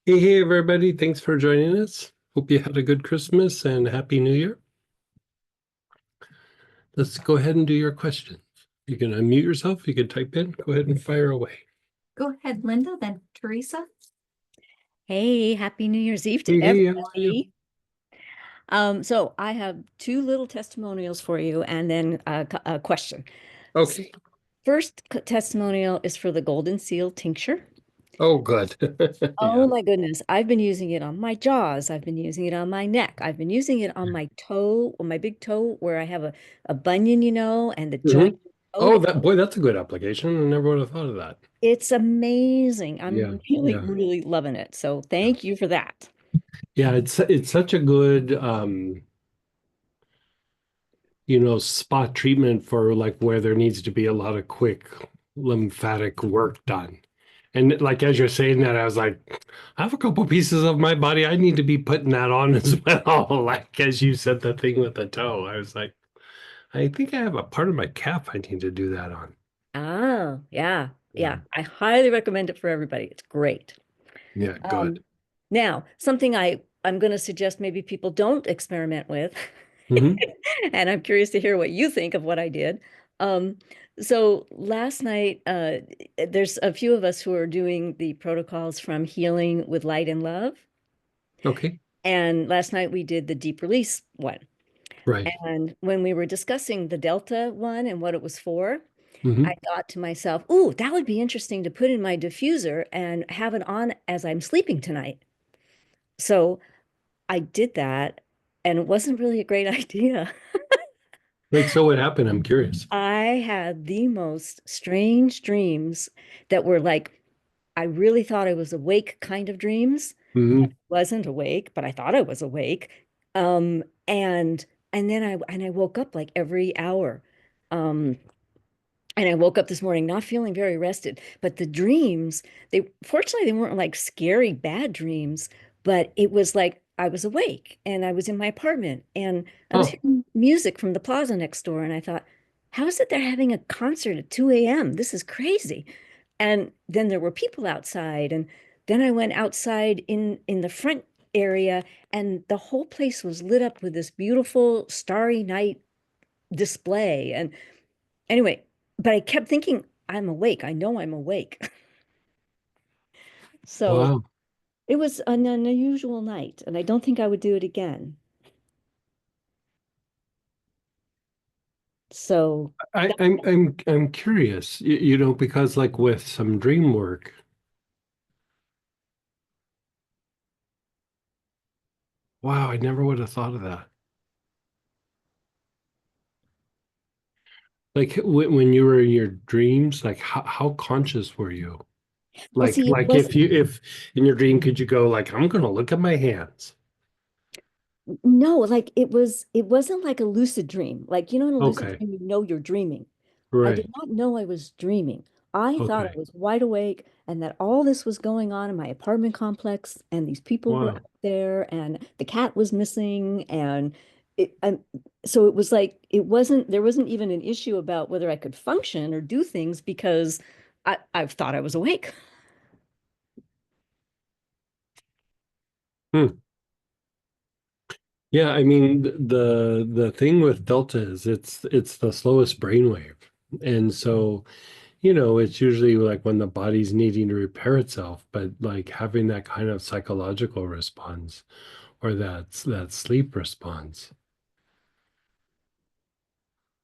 Hey, everybody. Thanks for joining us. Hope you had a good Christmas and Happy New Year. Let's go ahead and do your questions. You can unmute yourself. You can type in. Go ahead and fire away. Go ahead, Linda, then Teresa. Hey, happy New Year's Eve to Hey, how are you? everybody. So I have two little testimonials for you and then a question. Okay. First testimonial is for the Golden Seal tincture. Oh, good. Yeah. Oh my goodness, I've been using it on my jaws. I've been using it on my neck. I've been using it on my toe, on my big toe, where I have a bunion, and the hmm joint. Oh, Oh, that's a good application. I never would have thought of that. it's amazing. Yeah. I'm really, Yeah. really loving it. So Yeah. thank you for that. Yeah. It's such a good spot treatment for like where there needs to be a lot of quick lymphatic work done. And like as you're saying that, I was like, I have a couple pieces of my body I need to be putting that on as well. Like as you said, the thing with the toe, I was like, I think I have a part of my calf I need to do that on. Oh, yeah. Yeah. Yeah. I highly recommend it for everybody. It's great. Yeah, good. Um, Now, something I'm going to suggest maybe people don't experiment with, hmm and I'm curious to hear what you think of what I did. Um, so last night, there's a few of us who are doing the protocols from Healing with Light and Love, Okay. and last night we did the deep release one. Right. And when we were discussing the Delta one and what it was for, I hmm thought to myself, "Ooh, that would be interesting to put in my diffuser and have it on as I'm sleeping tonight." So I did that, and it wasn't really a great idea. Like, so what happened? I'm curious. I had the most strange dreams that were like, I really thought I was awake kind of dreams. hmm Wasn't awake, but I thought I was awake. Um, and then I woke up like every hour. Um, And I woke up this morning not feeling very rested. But the dreams, they fortunately they weren't like scary bad dreams, but it was like I was awake and I was in my apartment and I was Oh, hearing music from the plaza next door. And I thought, how is it they're having a concert at 2 a.m.? This is crazy. And then there were people outside. And then I went outside in the front area, and the whole place was lit up with this beautiful starry night display. And anyway, but I kept thinking, I'm awake. I know I'm awake. So wow. it was an unusual night, and I don't think I would do it again. So I'm curious, because like with some dream work, wow, I never would have thought of that. Like when you were in your dreams, like how conscious were you? well, Like see, it like wasn't if in your dream could you go like I'm gonna look at my hands. no, like it wasn't like a lucid dream. Like, in a lucid Okay. dream, you're dreaming. I did Right. not know I was dreaming. I thought I Okay. was wide awake and that all this was going on in my apartment complex, and these people were Wow. out there and the cat was missing, and so it was like there wasn't even an issue about whether I could function or do things because I thought I was awake. Hmm. Yeah, I mean the thing with delta is it's the slowest brainwave. And so, it's usually like when the body's needing to repair itself, but like having that kind of psychological response or that sleep response.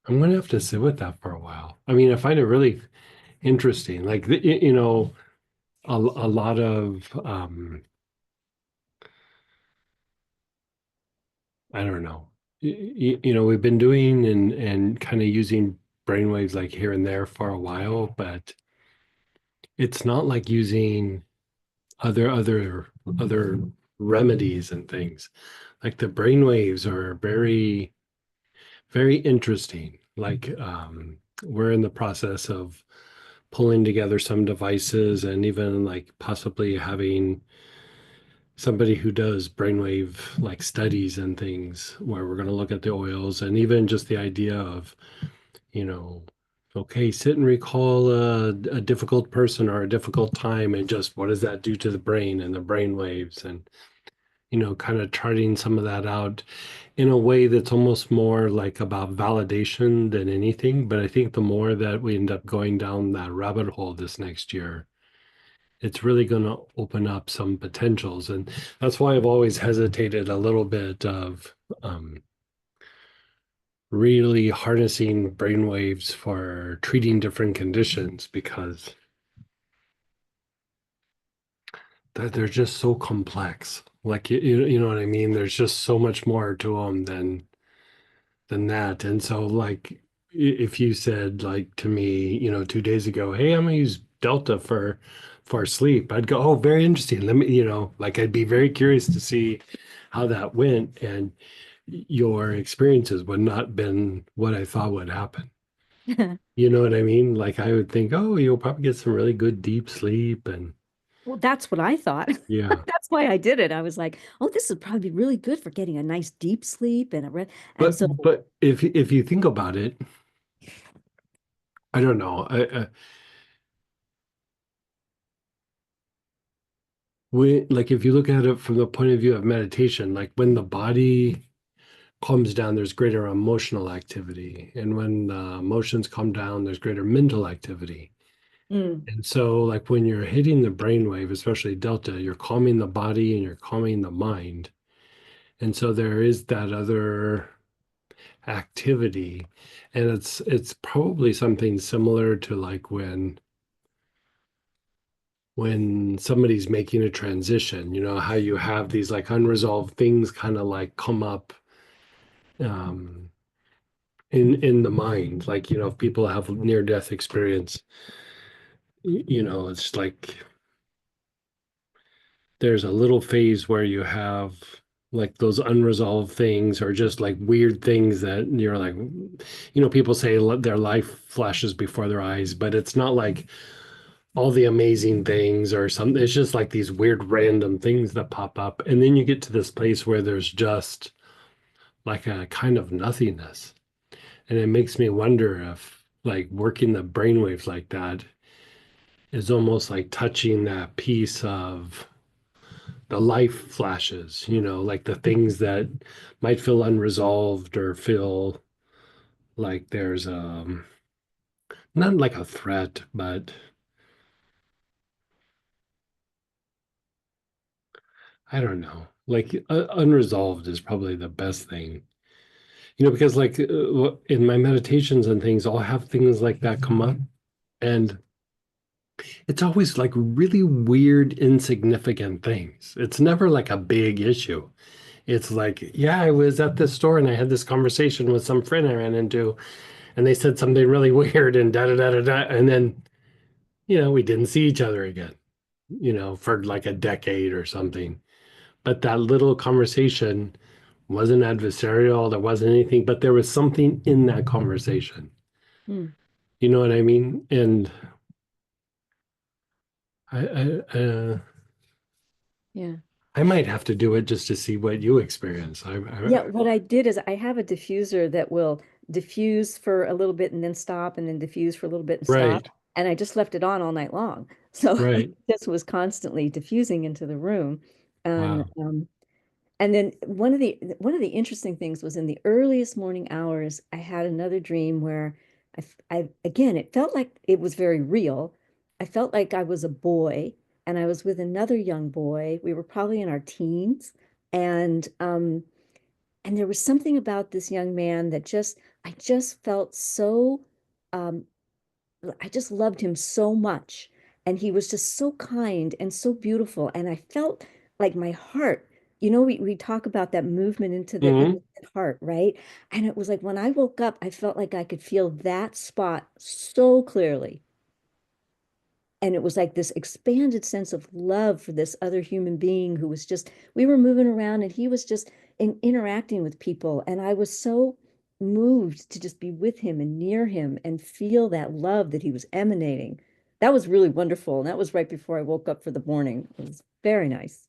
I'm gonna have to sit with that for a while. I mean, I find it really interesting. Like, a lot of I don't know. We've been doing and kind of using brainwaves like here and there for a while, but it's not like using other remedies and things. Like the brainwaves are very, very interesting. Like we're in the process of pulling together some devices and even like possibly having somebody who does brainwave like studies and things where we're going to look at the oils and even just the idea of, you know, Okay, sit and recall a difficult person or a difficult time, and just what does that do to the brain and the brain waves, and kind of charting some of that out in a way that's almost more like about validation than anything. But I think the more that we end up going down that rabbit hole this next year, it's really going to open up some potentials. And that's why I've always hesitated a little bit of really harnessing brainwaves for treating different conditions, because they're just so complex. Like you know what I mean? There's just so much more to them than that. And so, like, if you said, like, to me, 2 days ago, hey, I'm gonna use Delta for sleep, I'd go, oh, very interesting. Let me, like, I'd be very curious to see how that went. And your experiences would not been what I thought would happen. You know what I mean? Like, I would think, oh, you'll probably get some really good deep sleep, and Well, that's what I thought. yeah. That's why I did it. I was like, oh, this would probably be really good for getting a nice deep sleep and a re and But so but if you think about it, I don't know. Like, if you look at it from the point of view of meditation, like when the body calms down, there's greater emotional activity, and when the emotions calm down, there's greater mental activity. Mm, And so, like, when you're hitting the brainwave, especially delta, you're calming the body and you're calming the mind. And so there is that other activity, and it's probably something similar to like when somebody's making a transition, how you have these like unresolved things kind of like come up um in the mind. Like, if people have near death experience, it's like there's a little phase where you have like those unresolved things, or just like weird things that you're like, people say their life flashes before their eyes, but it's not like all the amazing things or something. It's just like these weird random things that pop up. And then you get to this place where there's just like a kind of nothingness. And it makes me wonder if like working the brainwaves like that is almost like touching that piece of the life flashes, like the things that might feel unresolved or feel like there's not like a threat, but I don't know. Like, unresolved is probably the best thing. Because like, in my meditations and things, I'll have things like that come up, and it's always like really weird, insignificant things. It's never like a big issue. It's like, yeah, I was at this store and I had this conversation with some friend I ran into, and they said something really weird and da da da da da. And then, we didn't see each other again, for like a decade or something. But that little conversation wasn't adversarial. There wasn't anything, but there was something in that conversation. mm, You know what I mean? And I yeah. I might have to do it just to see what you experience. Yeah, what I did is I have a diffuser that will diffuse for a little bit and then stop and then diffuse for a little bit and stop. Right, And I just left it on all night long. So it right. just was constantly diffusing into the room. And Wow. then one of the interesting things was in the earliest morning hours, I had another dream where I again, it felt like it was very real. I felt like I was a boy and I was with another young boy. We were probably in our teens. And and there was something about this young man that I just felt so, um, I just loved him so much. And he was just so kind and so beautiful. And I felt like my heart, we talk about that movement into the Hmm. innocent heart, right? And it was like when I woke up, I felt like I could feel that spot so clearly. And it was like this expanded sense of love for this other human being who was just, we were moving around and he was just interacting with people. And I was so moved to just be with him and near him and feel that love that he was emanating. That was really wonderful. And that was right before I woke up for the morning. It was very nice.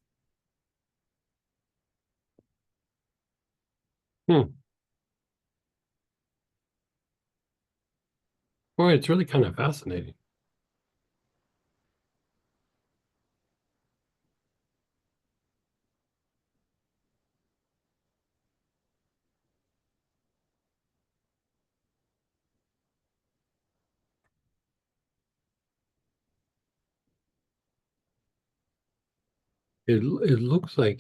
Hmm. Boy, it's really kind of fascinating. It looks like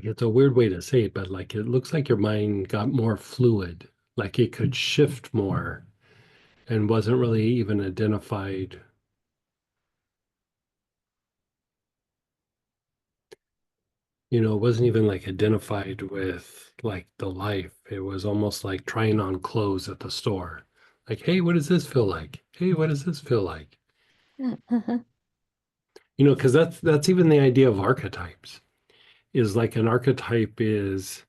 it's a weird way to say it, but like it looks like your mind got more fluid, like it could shift more and wasn't really even identified. It wasn't even like identified with like the life. It was almost like trying on clothes at the store. Like, hey, what does this feel like? Hey, what does this feel like? Because that's even the idea of archetypes. Is like an archetype is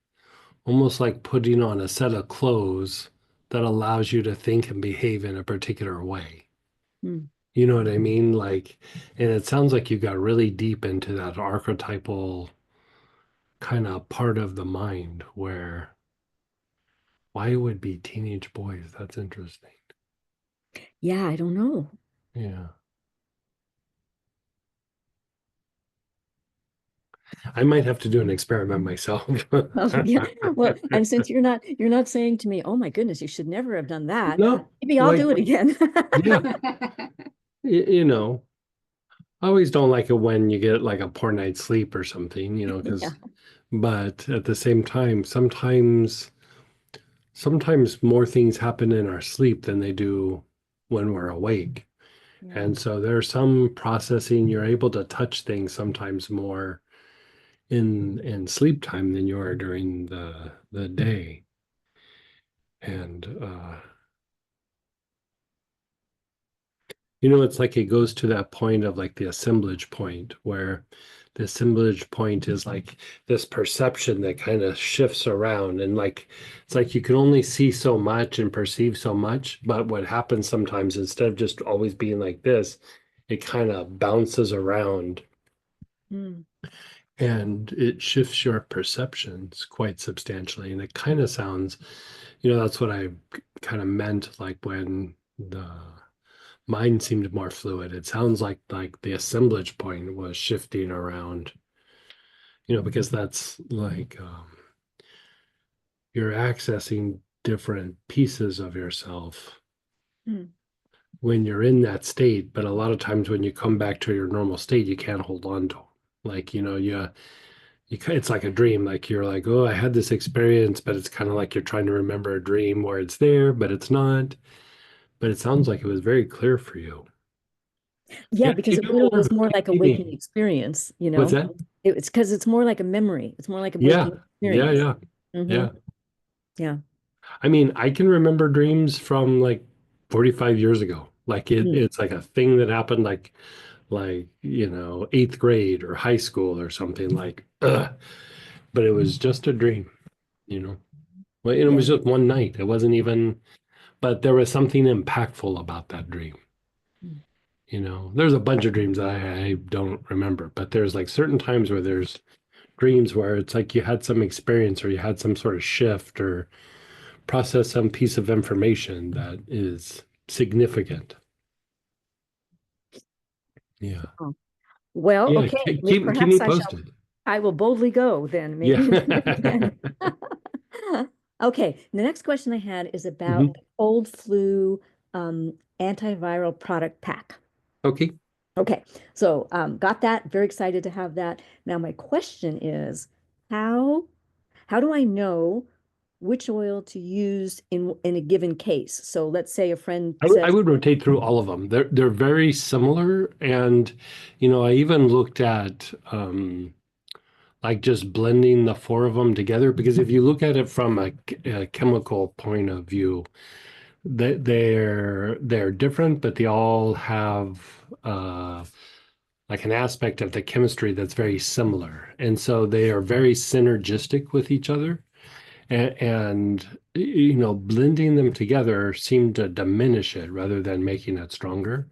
almost like putting on a set of clothes that allows you to think and behave in a particular way. Hmm. You know what I mean? Like, and it sounds like you got really deep into that archetypal kind of part of the mind where why it would be teenage boys. That's interesting. Yeah, I don't know. Yeah. I might have to do an experiment myself. Oh, yeah. Well, and since you're not saying to me, "Oh my goodness, you should never have done that," No, maybe I'll like, do it again. yeah, I always don't like it when you get like a poor night's sleep or something, Yeah. but at the same time, sometimes more things happen in our sleep than they do when we're awake. Yeah. And so there's some processing, you're able to touch things sometimes more in sleep time than you are during the day. And it's like it goes to that point of like the assemblage point where the assemblage point is like this perception that kind of shifts around and like it's like you can only see so much and perceive so much, but what happens sometimes instead of just always being like this, it kind of bounces around Hmm. and it shifts your perceptions quite substantially. And it kind of sounds, that's what I kind of meant like when the mine seemed more fluid. It sounds like the assemblage point was shifting around, because that's like you're accessing different pieces of yourself Hmm. when you're in that state. But a lot of times when you come back to your normal state, you can't hold on to 'em. Like, it's like a dream. Like you're like, oh, I had this experience, but it's kind of like you're trying to remember a dream where it's there, but it's not. But it sounds like it was very clear for you. Yeah, Yeah, because keep it it really warm. is more Keep like a waking eating. experience, you What's know. that? It's because it's more like a memory. It's more like a Yeah, waking yeah, experience. yeah, Hmm. yeah. Yeah. I mean, I can remember dreams from like 45 years ago. Like Hmm. it's like a thing that happened like, eighth grade or high school or something like, but it was just a dream, you know. Well, and it Yeah. was just one night. It wasn't even, but there was something impactful about that dream. Hmm. There's a bunch of dreams that I don't remember, but there's like certain times where there's dreams where it's like you had some experience or you had some sort of shift or process some piece of information that is significant. Yeah. Oh. Well, Yeah. okay. Keep Perhaps me I shall. posted. I will boldly go then. Yeah. Maybe we'll do it again. Okay. The next question I had is about Mhm. the cold flu antiviral product pack. Okay. Okay, so got that. Very excited to have that. Now my question is, how how do I know which oil to use in a given case? So let's say a friend I says, would rotate through all of them. They're very similar, and I even looked at like just blending the four of them together because if you look at it from a chemical point of view, they're different, but they all have like an aspect of the chemistry that's very similar. And so they are very synergistic with each other. and you know, blending them together seemed to diminish it rather than making it stronger.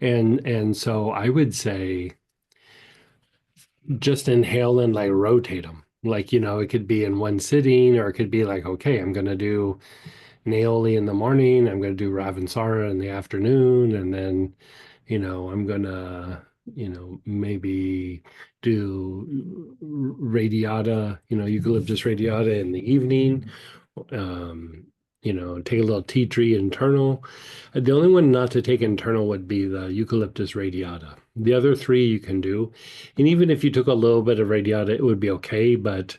And so I would say just inhale and like rotate them. Like, you know, it could be in one sitting, or it could be like, okay, I'm going to do Naoli in the morning, I'm going to do Ravensara in the afternoon, and then, you know, I'm going to, you know, maybe do radiata, you know, eucalyptus radiata in the evening. Um, you know, take a little tea tree internal. The only one not to take internal would be the eucalyptus radiata. The other three you can do. And even if you took a little bit of radiata, it would be okay, but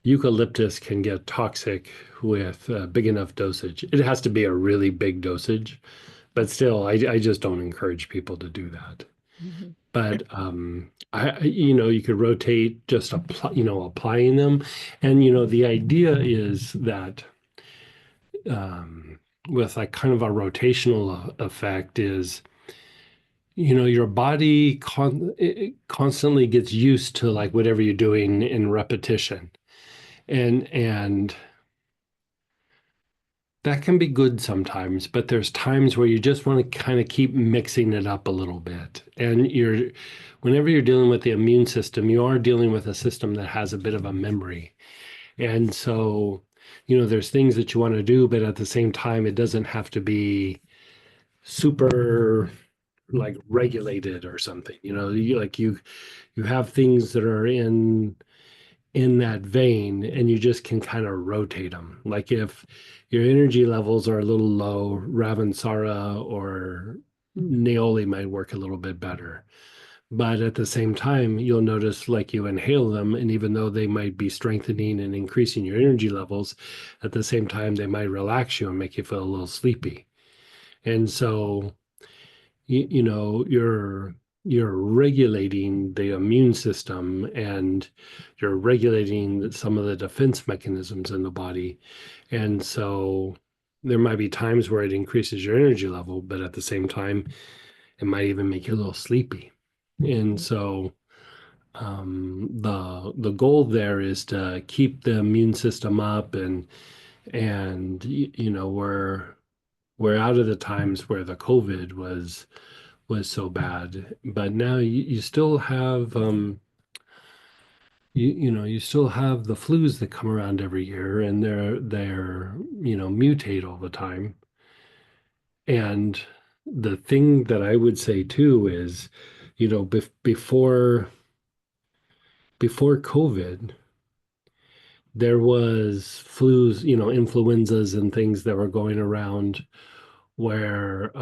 eucalyptus can get toxic with a big enough dosage. It has to be a really big dosage, but still, I just don't encourage people to do that. Mhm. But you know, you could rotate just apply, you know, applying them, and you know, the idea is that um, with like kind of a rotational effect is, you know, your body it constantly gets used to like whatever you're doing in repetition, and that can be good sometimes, but there's times where you just want to kind of keep mixing it up a little bit. And whenever you're dealing with the immune system, you are dealing with a system that has a bit of a memory. And so, you know, there's things that you want to do, but at the same time, it doesn't have to be super like regulated or something. You know, you have things that are in that vein, and you just can kind of rotate them. Like if your energy levels are a little low, Ravensara or Naoli might work a little bit better. But at the same time, you'll notice like you inhale them, and even though they might be strengthening and increasing your energy levels, at the same time, they might relax you and make you feel a little sleepy. And so you know, you're regulating the immune system, and you're regulating some of the defense mechanisms in the body. And so there might be times where it increases your energy level, but at the same time, it might even make you a little sleepy. And so the goal there is to keep the immune system up, and you know, we're out of the times where the COVID was so bad. But now you still have you know, you still have the flus that come around every year, and they're you know, mutate all the time. And the thing that I would say too is, you know, before COVID, there was flus, you know, influenzas and things that were going around where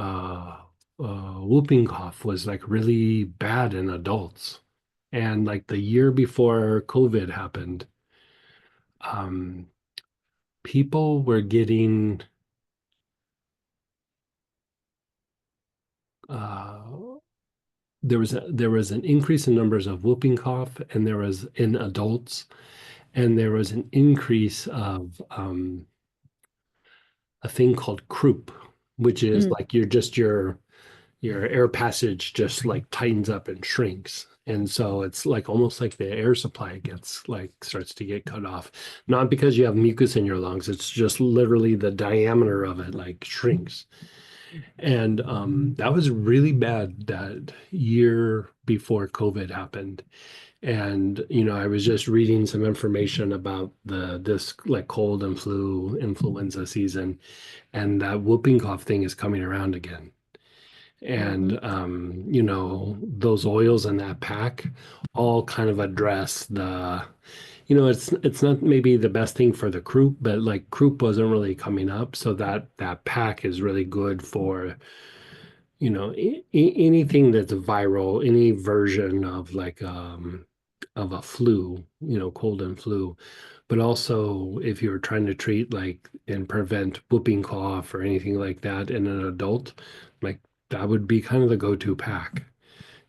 whooping cough was like really bad in adults. And like the year before COVID happened, um, people were getting uh, there was an increase in numbers of whooping cough, and there was in adults, and there was an increase of a thing called croup, which is Mm. like your air passage just like tightens up and shrinks. And so it's like almost like the air supply gets like starts to get cut off. Not because you have mucus in your lungs, it's just literally the diameter of it like shrinks. And that was really bad that year before COVID happened. And you know, I was just reading some information about this like cold and flu influenza season, and that whooping cough thing is coming around again. Mhm. And you know, those oils in that pack all kind of address the, you know, it's not maybe the best thing for the croup, but like croup wasn't really coming up, so that pack is really good for, you know, anything that's viral, any version of a flu, you know, cold and flu. But also if you're trying to treat like and prevent whooping cough or anything like that in an adult, like that would be kind of the go-to pack,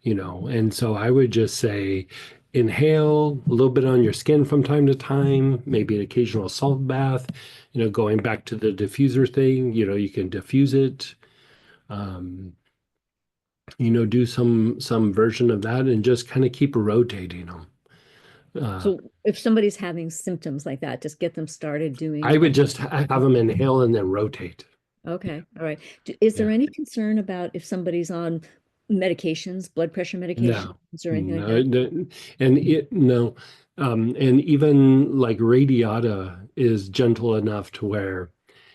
you know. And so I would just say inhale a little bit on your skin from time to time, maybe an occasional salt bath, you know, going back to the diffuser thing, you know, you can diffuse it. Um, you know, do some version of that and just kind of keep rotating them. So if somebody's having symptoms like that, just get them started I doing. would just have them inhale and then rotate. Okay, all right. Is there Yeah. any concern about if somebody's on medications, blood pressure medications No, or anything like no, that? and it no, and even like radiata is gentle enough to where,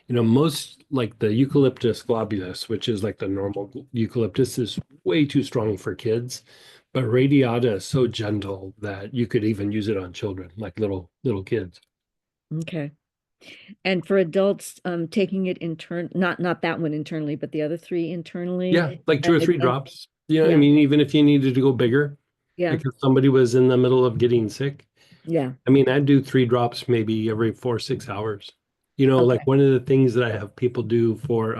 most like the Eucalyptus globulus, which is like the normal eucalyptus, is way too strong for kids, but radiata is so gentle that you could even use it on children, like little kids. Okay. And for adults, taking it not that one internally, but the other three internally. Yeah, like two or three I- drops. I yeah, mean, even if you needed to go bigger, yeah, like if somebody was in the middle of getting sick. yeah. I mean, I do 3 drops maybe every 4, 6 hours. Like Okay. one of the things that I have people do for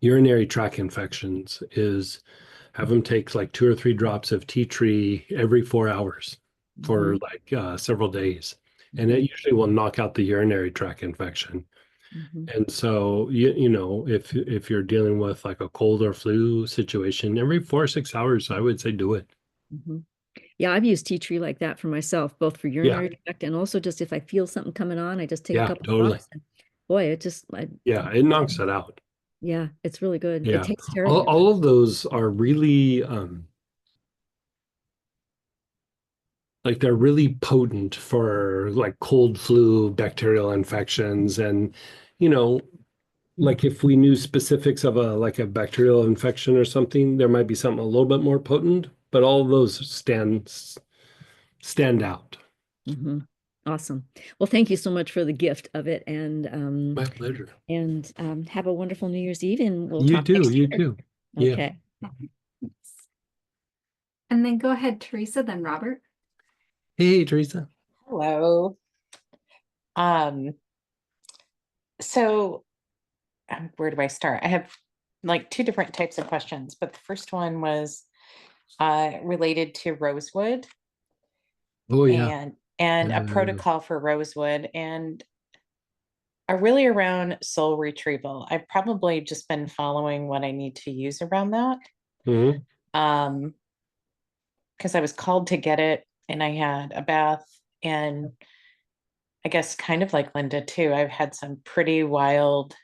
urinary tract infections is have them take like 2 or 3 drops of tea tree every 4 hours for Mhm, like several days. And it mhm, usually will knock out the urinary tract infection. mhm, And so if you're dealing with like a cold or flu situation, every 4 or 6 hours, I would say do it. mhm. Yeah, I've used tea tree like that for myself, both for Yeah, urinary tract and also just if I feel something coming on, I just take a yeah, couple totally. drops. And boy, Yeah, it knocks it out. yeah, it's really good. It Yeah. tastes All, terrible. all of those are really like they're really potent for like cold flu, bacterial infections, and you know, like if we knew specifics of a like a bacterial infection or something, there might be something a little bit more potent, but all of those stand out. Hmm. Awesome. Well, thank you so much for the gift of it, My pleasure. and have a wonderful New Year's Eve, and we'll You talk too, next you year. too. Yeah. Okay. And then go ahead, Teresa, then Robert. Hey, Teresa. Hello. Um, so where do I start? I have like two different types of questions, but the first one was related to Rosewood Oh yeah. and a Uh, protocol for Rosewood and are really around soul retrieval. I've probably just been following what I need to use around that. mhm. Um, because I was called to get it and I had a bath and I guess kind of like Linda too. I've had some pretty wild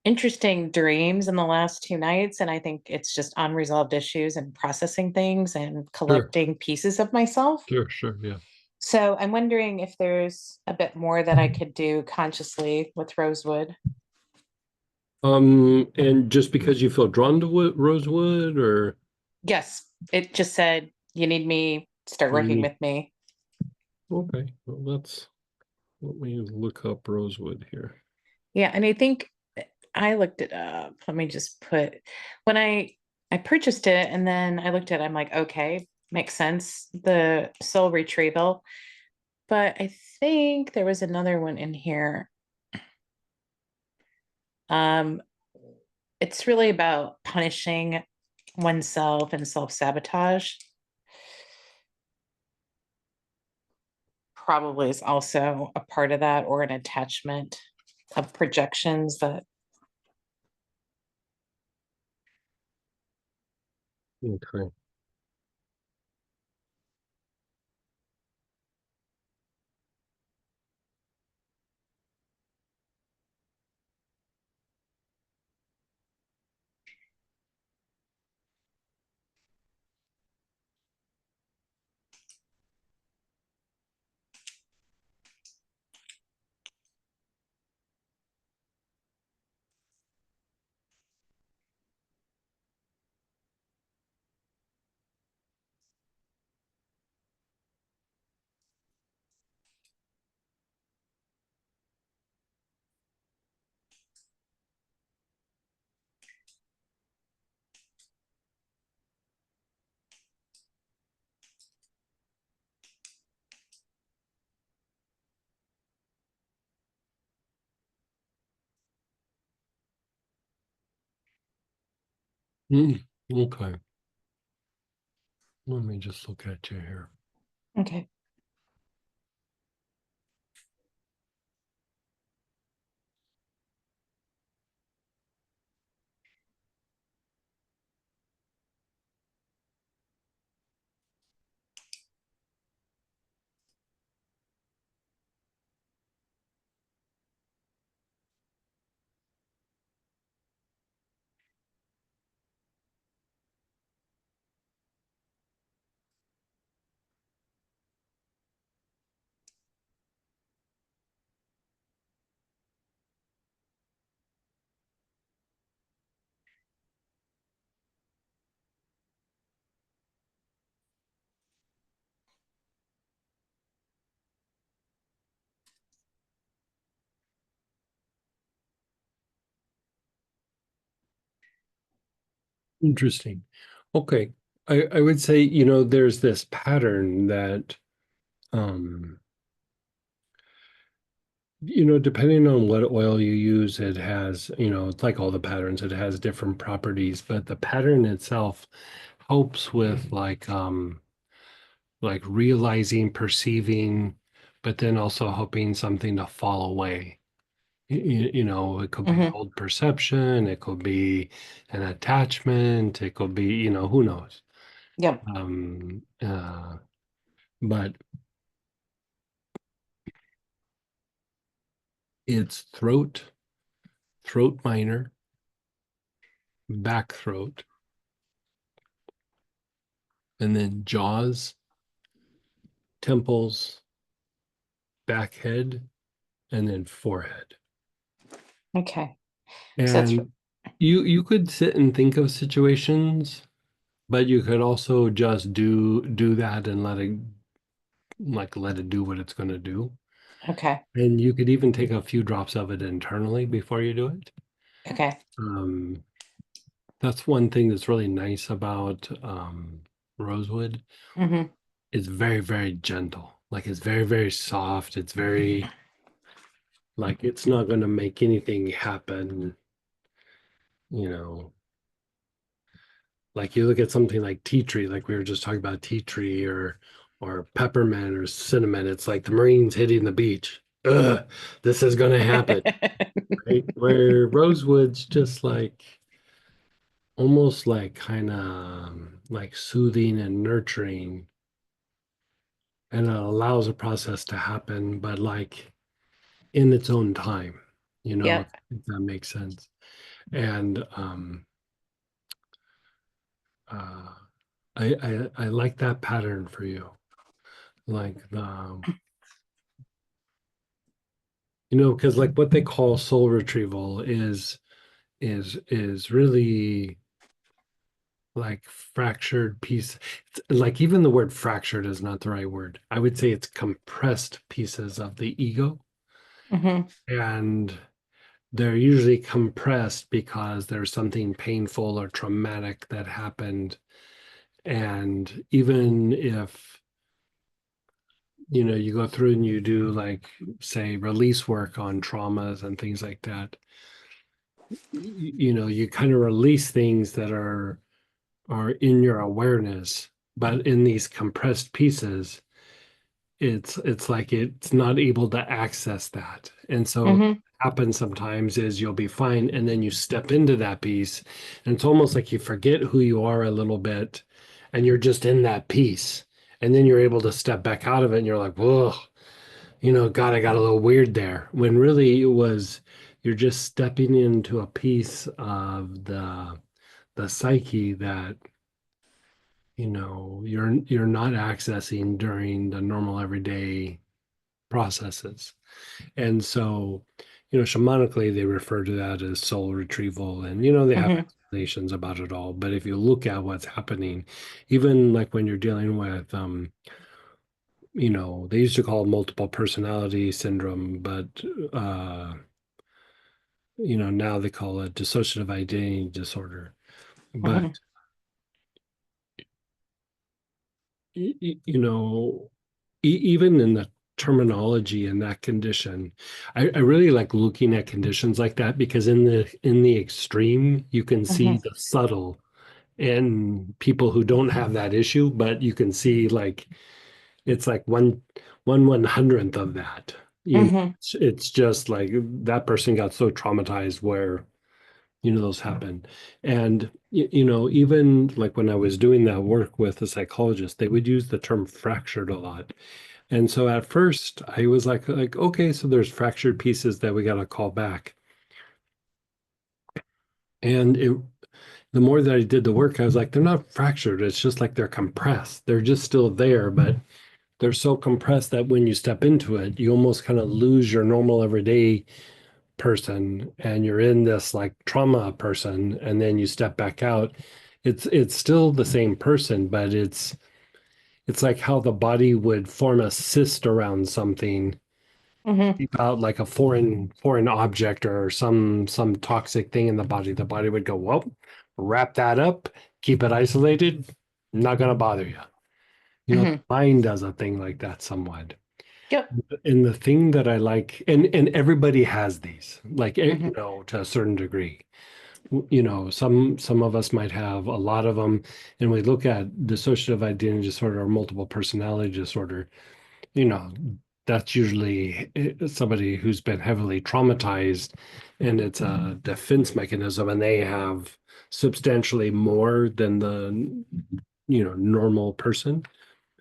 interesting dreams in the last 2 nights. And I think it's just unresolved issues and processing things and Sure, collecting pieces of myself. sure, yeah. So I'm wondering if there's a bit more that I could do consciously with Rosewood. And just because you feel drawn to Rosewood, or Yes, it just said, you need me, start you working need, with me. okay, well, let me look up Rosewood here. Yeah. And I think I looked it up. Let me just put when I purchased it and then I looked at it, I'm like, okay, makes sense. The soul retrieval. But I think there was another one in here. Um, it's really about punishing oneself and self-sabotage. Probably is also a part of that or an attachment of projections that Okay. Okay. Let me just look at you here. okay. Interesting. Okay. I would say, there's this pattern that, um, depending on what oil you use, it has, it's like all the patterns, it has different properties, but the pattern itself helps with like realizing, perceiving, but then also helping something to fall away. It could be Hmm. old perception, it could be an attachment, it could be, who knows. Yep. Um, but it's throat minor, back throat, and then jaws, temples, back head, and then forehead. Okay. So that's And you could sit and think of situations, but you could also just do that and let it do what it's going to do. okay. And you could even take a few drops of it internally before you do it. Okay. Um, that's one thing that's really nice about Rosewood. Hmm. It's very, very gentle. Like it's very, very soft. It's very like it's not going to make anything happen, you know. Like you look at something like tea tree, like we were just talking about tea tree or peppermint or cinnamon. It's like the Marines hitting the beach. Ugh, this is going to happen, right? Where Rosewood's just like almost like kind of like soothing and nurturing, and it allows a process to happen, but like in its own time, Yep. if that makes sense. And uh, I like that pattern for you, like because like what they call soul retrieval is really like fractured piece. It's, like even the word fractured is not the right word. I would say it's compressed pieces of the ego, Hmm. and they're usually compressed because there's something painful or traumatic that happened. And even if, you go through and you do like, say, release work on traumas and things like that, you kind of release things that are in your awareness, but in these compressed pieces, it's like it's not able to access that. And so what Hmm. happens sometimes is you'll be fine and then you step into that piece and it's almost like you forget who you are a little bit and you're just in that piece. And then you're able to step back out of it and you're like, whoa, God, I got a little weird there. When really it was you're just stepping into a piece of the psyche that you're not accessing during the normal everyday processes. And so, shamanically, they refer to that as soul retrieval. And, they have Hmm. explanations about it all. But if you look at what's happening, even like when you're dealing with, they used to call it multiple personality syndrome, but, now they call it dissociative identity disorder. But, Hmm. you know, even in the terminology in that condition, I really like looking at conditions like that because in the extreme, you can see Hmm. the subtle in people who don't have that issue, but you can see like it's like one hundredth of that. Hmm. It's just like that person got so traumatized where those happen. And even like when I was doing that work with a psychologist, they would use the term fractured a lot. And so at first I was like, okay, so there's fractured pieces that we got to call back. And the more that I did the work, I was like, they're not fractured. It's just like they're compressed. They're just still there, but they're so compressed that when you step into it, you almost kind of lose your normal everyday person and you're in this like trauma person and then you step back out. It's still the same person, but it's like how the body would form a cyst around something Hmm. about like a foreign object or some toxic thing in the body would go, well, wrap that up, keep it isolated, not gonna bother you. You know, Mhm. mine does a thing like that somewhat. Yep. And the thing that I like, and everybody has these, like you Mhm. know, to a certain degree. You know, some of us might have a lot of them, and we look at dissociative identity disorder or multiple personality disorder. You know, that's usually somebody who's been heavily traumatized, and it's a defense mechanism, and they have substantially more than the normal person.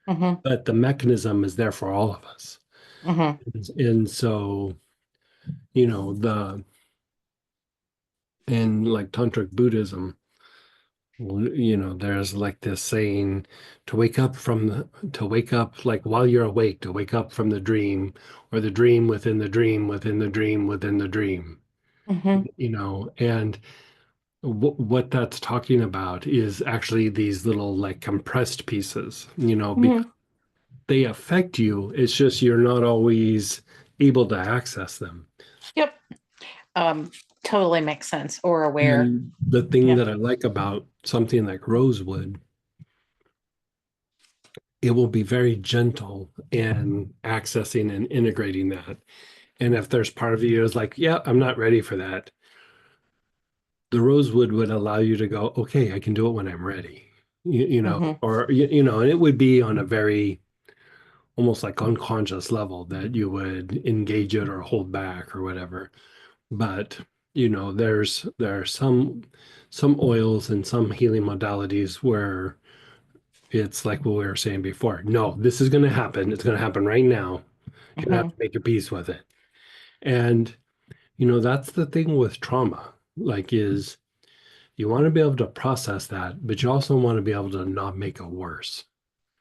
Mhm. But the mechanism is there for all of us. Mhm. And so, you know, in like tantric Buddhism, you know, there's like this saying to wake up like while you're awake, to wake up from the dream, or the dream within the dream within the dream within the dream, Mhm. you know. And what that's talking about is actually these little like compressed pieces, you know, because Mhm. they affect you. It's just you're not always able to access them. Yep. Totally makes sense, or aware. And the thing Yeah. that I like about something like Rosewood, it will be very gentle in accessing and integrating that. And if there's part of you is like, yeah, I'm not ready for that, the Rosewood would allow you to go, okay, I can do it when I'm ready. You know, Mhm. or you know, and it would be on a very almost like unconscious level that you would engage it or hold back or whatever. But you know, there are some oils and some healing modalities where it's like what we were saying before. No, this is going to happen. It's going to happen right now. You're going to have Mhm. to make your peace with it. And you know, that's the thing with trauma. Like, is you want to be able to process that, but you also want to be able to not make it worse.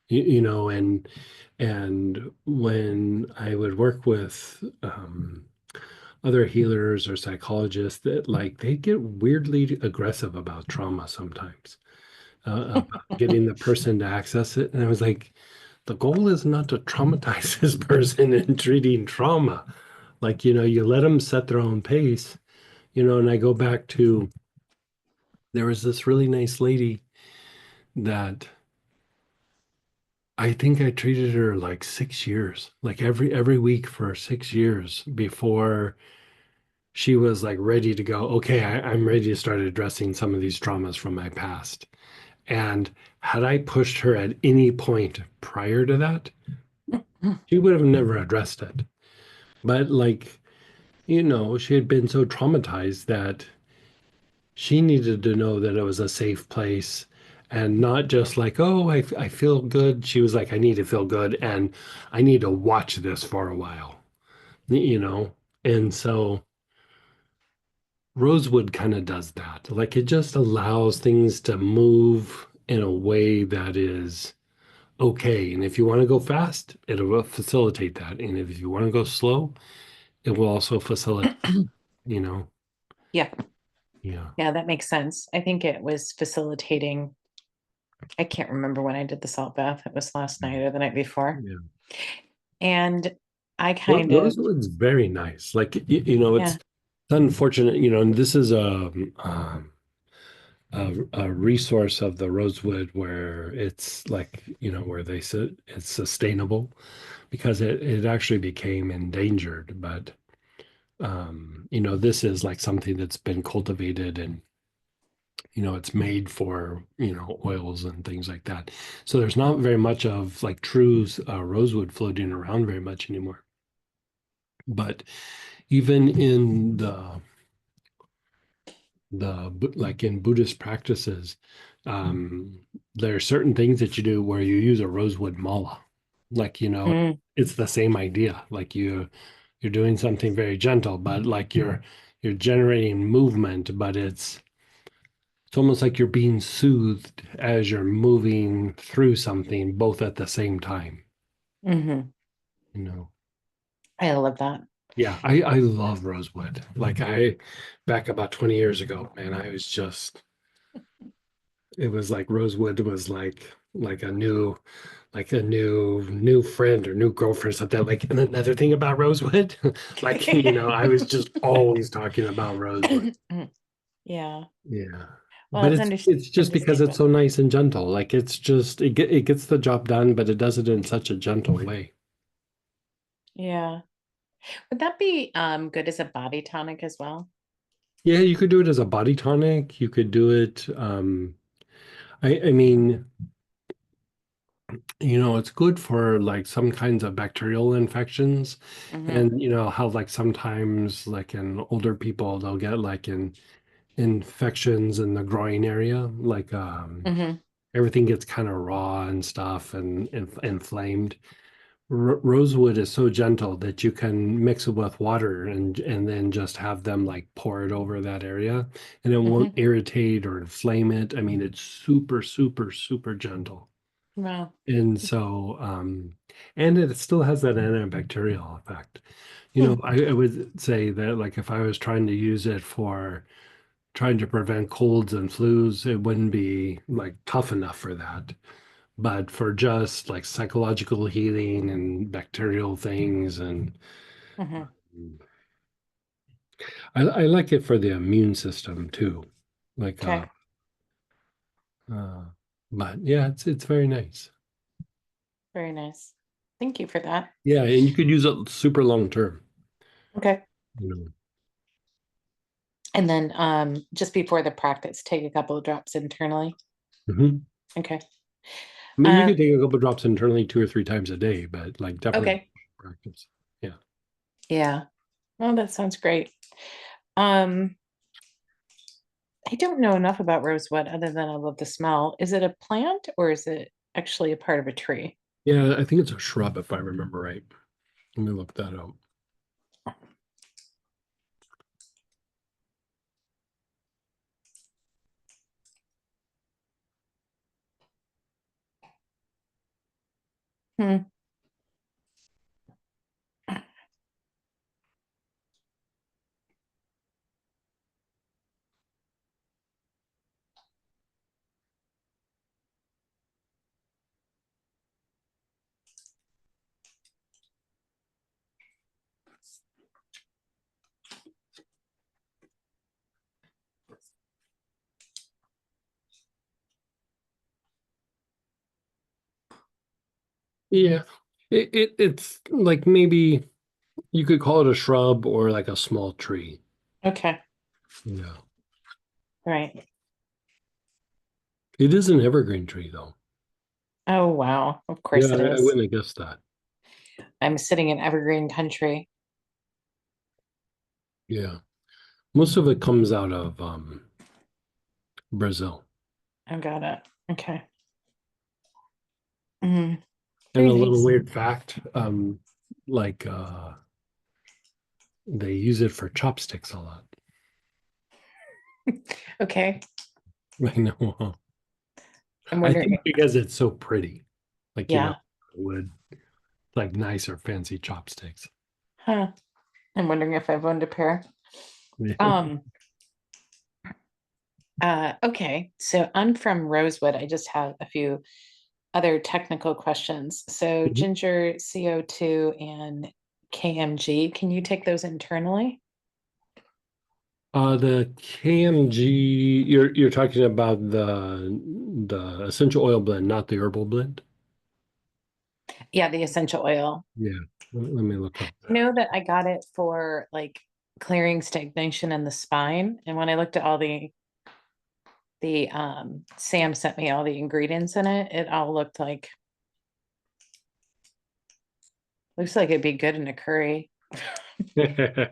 You know, and when I would work with other healers or psychologists, that like they get weirdly aggressive about trauma sometimes, about getting the person to access it. And I was like, the goal is not to traumatize this person in treating trauma. Like, you know, you let them set their own pace, you know. And I go back to, there was this really nice lady that I think I treated her like 6 years, like every week for 6 years before she was like ready to go. Okay, I'm ready to start addressing some of these traumas from my past. And had I pushed her at any point prior to that, she would have never addressed it. But like, you know, she had been so traumatized that she needed to know that it was a safe place, and not just like, oh, I feel good. She was like, I need to feel good, and I need to watch this for a while, you know? And so Rosewood kind of does that. Like it just allows things to move in a way that is okay. And if you want to go fast, it will facilitate that. And if you want to go slow, it will also facilitate, you know? Yeah. Yeah. Yeah, that makes sense. I think it was facilitating. I can't remember when I did the salt bath. It was last night or the night before. Yeah. And I kind of, Rosewood's very nice. Like, you know, it's yeah. unfortunate, you know, and this is a resource of the Rosewood where it's like, you know, where they said it's sustainable because it actually became endangered. But you know, this is like something that's been cultivated, and you know, it's made for, you know, oils and things like that. So there's not very much of like true rosewood floating around very much anymore. But even in like in Buddhist practices, um, there are certain things that you do where you use a rosewood mala. Like, you know, Mm, it's the same idea. Like you're doing something very gentle, but like you're generating movement, but it's almost like you're being soothed as you're moving through something both at the same time, mhm. you know. I love that. Yeah, I love rosewood. Like I back about 20 years ago, man, I was just it was like rosewood was like a new friend or new girlfriend or something. Like, and another thing about rosewood, like, you know, I was just always talking about rosewood. Yeah. Yeah. Well, But it's it's just because it's understandable. so nice and gentle. Like it's just it gets the job done, but it does it in such a gentle way. Yeah. Would that be good as a body tonic as well? Yeah, you could do it as a body tonic. You could do it. I mean, it's good for like some kinds of bacterial infections, Mm-hmm. and how like sometimes like in older people they'll get like infections in the groin area, like Mm-hmm. everything gets kind of raw and stuff and inflamed. Rosewood is so gentle that you can mix it with water and then just have them like pour it over that area, and it won't Mm-hmm. irritate or inflame it. I mean, it's super, super, super gentle. Wow. And so, and it still has that antibacterial effect. Hmm. I would say that like if I was trying to use it for trying to prevent colds and flus, it wouldn't be like tough enough for that. But for just like psychological healing and bacterial things, and Mm-hmm. I like it for the immune system too. Like Okay. uh but yeah, it's very nice. Very nice. Thank you for that. Yeah, and you could use it super long term, Okay. you know. And then just before the practice, take a couple of drops internally. Mhm. Okay. I mean, you Um, could take a couple drops internally 2 or 3 times a day, but like definitely okay. practice. Yeah. Yeah. Oh, that sounds great. Um, I don't know enough about rosewood other than I love the smell. Is it a plant or is it actually a part of a tree? Yeah, I think it's a shrub if I remember right. Let me look that up. Hmm. Yeah. It's like maybe you could call it a shrub or like a small tree. Okay. Yeah. Right. It is an evergreen tree though. Oh, wow. Of Yeah, course it I is. wouldn't have guessed that. I'm sitting in evergreen country. Yeah. Most of it comes out of Brazil. I got it. Okay. Mm, And very a little nice. weird fact, like they use it for chopsticks a lot. Okay. I know. Huh? I'm I wondering. think because it's so pretty. Like, Yeah. wood, like nice or fancy chopsticks. Huh. I'm wondering if I've owned a pair. Yeah. Um, okay. So I'm from Rosewood. I just have a few other technical questions. So Mhm. ginger, CO2, and KMG, can you take those internally? The KMG, you're talking about the essential oil blend, not the herbal blend. Yeah, the essential oil. Yeah. Let me look up I that. know that I got it for like clearing stagnation in the spine. And when I looked at all the Sam sent me all the ingredients in it, it all looks like it'd be good in a curry. Yeah.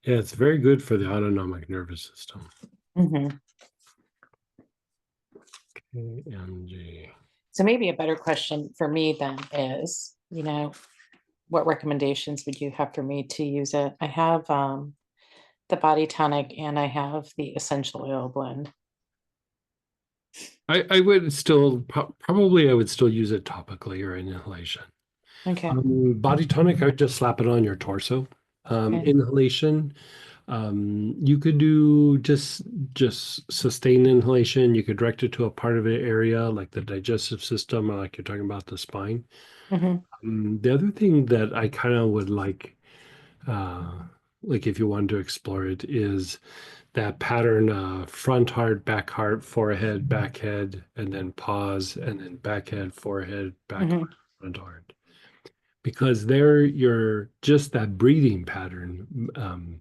Yeah, it's very good for the autonomic nervous system. Mhm. KMG. So maybe a better question for me then is, what recommendations would you have for me to use it? I have the body tonic and I have the essential oil blend. I would still probably I would still use it topically or in inhalation. Okay. Body tonic, I would just slap it on your torso. Okay. Inhalation, you could do just sustained inhalation. You could direct it to a part of the area like the digestive system, or like you're talking about the spine. Hmm. The other thing that I kind of would like, uh, like if you wanted to explore it, is that pattern, front heart, back heart, forehead, back head, and then pause, and then back head, forehead, back Mhm. heart, front heart. Because there you're just that breathing pattern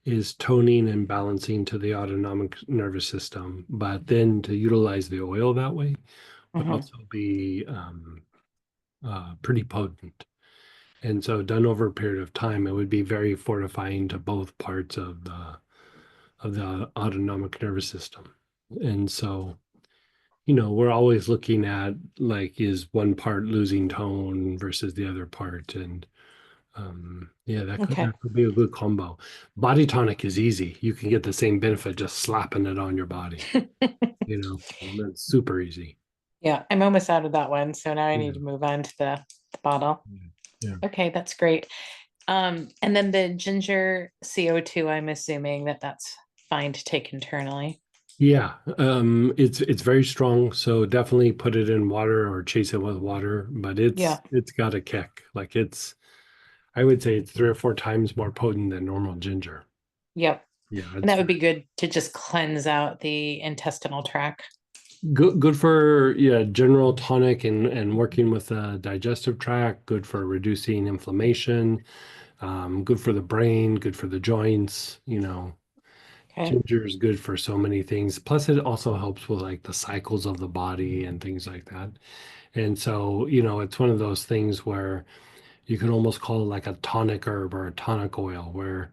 is toning and balancing to the autonomic nervous system. But then to utilize the oil that way would Mhm. also be pretty potent. And so done over a period of time, it would be very fortifying to both parts of the autonomic nervous system. And so, we're always looking at like, is one part losing tone versus the other part? And yeah, that could Okay. that could be a good combo. Body tonic is easy. You can get the same benefit just slapping it on your body. That's super easy. Yeah, I'm almost out of that one, so now I Yeah, need to move on to the bottle. yeah. Okay, that's great. And then the ginger CO2, I'm assuming that that's fine to take internally. Yeah, it's very strong, so definitely put it in water or chase it with water, but Yeah, it's got a kick. Like I would say it's 3 or 4 times more potent than normal ginger. yep. Yeah, And it's that would be good to just cleanse out the intestinal tract. good for, yeah, general tonic and working with the digestive tract, good for reducing inflammation, good for the brain, good for the joints. Okay. Ginger is good for so many things. Plus, it also helps with like the cycles of the body and things like that. And so, it's one of those things where you can almost call it like a tonic herb or a tonic oil, where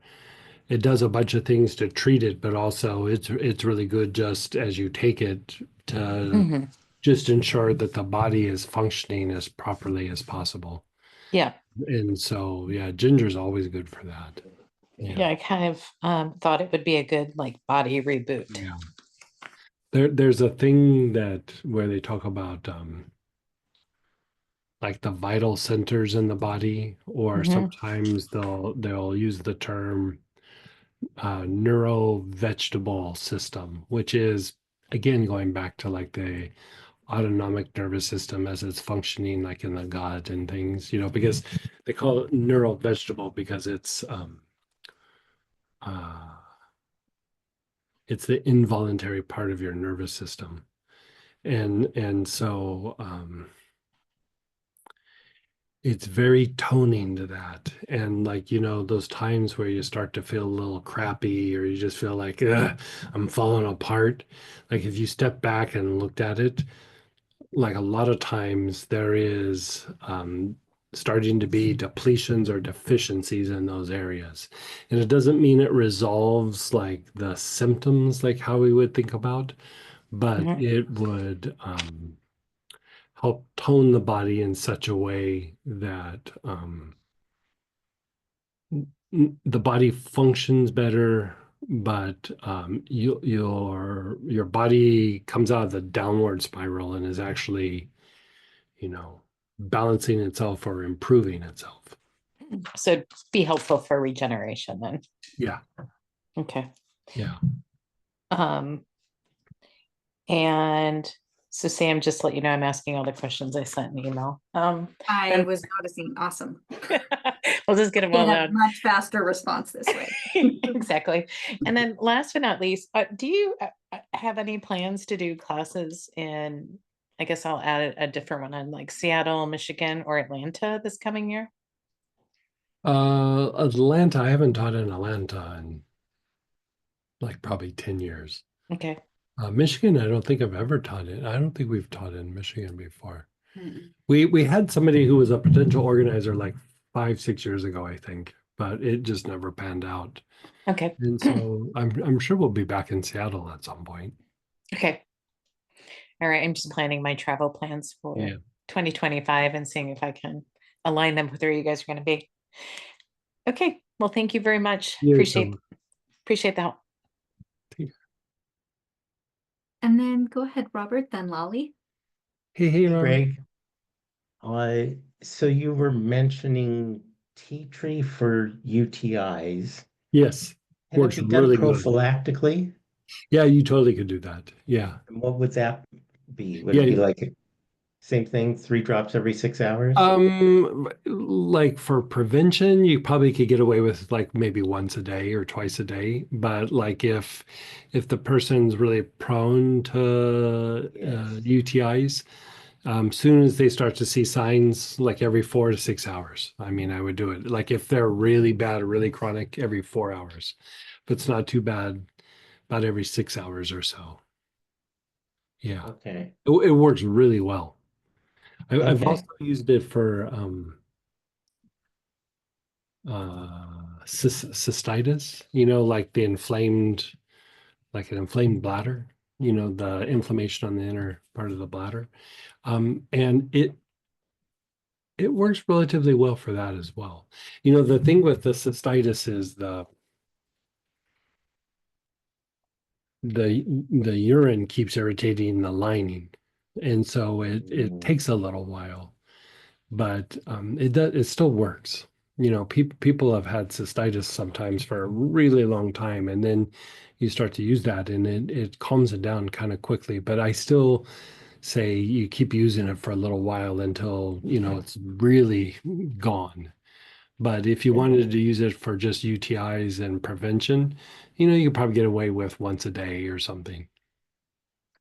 it does a bunch of things to treat it, but also it's really good just as you take it to Hmm. just ensure that the body is functioning as properly as possible. Yeah. And so, yeah, ginger's always good for that. Yeah. Yeah, I kind of thought it would be a good like body reboot. Yeah. There's a thing that where they talk about like the vital centers in the body, or Hmm. sometimes they'll use the term neuro vegetable system, which is again going back to like the autonomic nervous system as it's functioning like in the gut and things, because they call it neural vegetable because uh it's the involuntary part of your nervous system. And so it's very toning to that. And like, those times where you start to feel a little crappy, or you just feel like, "Ugh, I'm falling apart." Like if you step back and looked at it, like a lot of times there is starting to be depletions or deficiencies in those areas. And it doesn't mean it resolves like the symptoms like how we would think about, but Hmm. it would help tone the body in such a way that the body functions better, but your body comes out of the downward spiral and is actually, you know, balancing itself or improving itself. So it'd be helpful for regeneration then. Yeah, Okay. yeah. Um, and so Sam, just to let you know, I'm asking all the questions I sent in email. I and was noticing. Awesome. we'll just get them all Get a out. much faster response this way. Exactly. And then last but not least, do you have any plans to do classes in, I guess I'll add a different one in like Seattle, Michigan, or Atlanta this coming year? Atlanta, I haven't taught in Atlanta in like probably 10 years. Okay. Michigan, I don't think I've ever taught it. I don't think we've taught in Michigan before. Mm. We had somebody who was a potential organizer like 5, 6 years ago, I think, but it just never panned out. Okay. And so I'm sure we'll be back in Seattle at some point. Okay. All right. I'm just planning my travel plans for Yeah. 2025 and seeing if I can align them with where you guys are going to be. Okay. Well, thank you very much. Yeah. Appreciate the help. And then go ahead, Robert, then Lolly. Hey, Hey, Robert. Greg. So you were mentioning tea tree for UTIs. Yes, Can it works be done really good. Same thing, 3 drops every 6 hours? Like for prevention, you probably could get away with like maybe once a day or twice a day. But like if the person's really prone to Yes. UTIs, soon as they start to see signs, like every 4 to 6 hours. I mean, I would do it. Like if they're really bad, really chronic, every 4 hours. If it's not too bad, about every 6 hours or so. Yeah, Okay. it works really well. I've also Okay. used it for cystitis, like like an inflamed bladder, the inflammation on the inner part of the bladder. And it works relatively well for that as well. The thing with the cystitis is the urine keeps irritating the lining. And so it Mm, takes a little while, but it still works. People have had cystitis sometimes for a really long time, and then you start to use that, and it calms it down kind of quickly. But I still say you keep using it for a little while until it's really gone. But if you okay. wanted to use it for just UTIs and prevention, you could probably get away with once a day or something.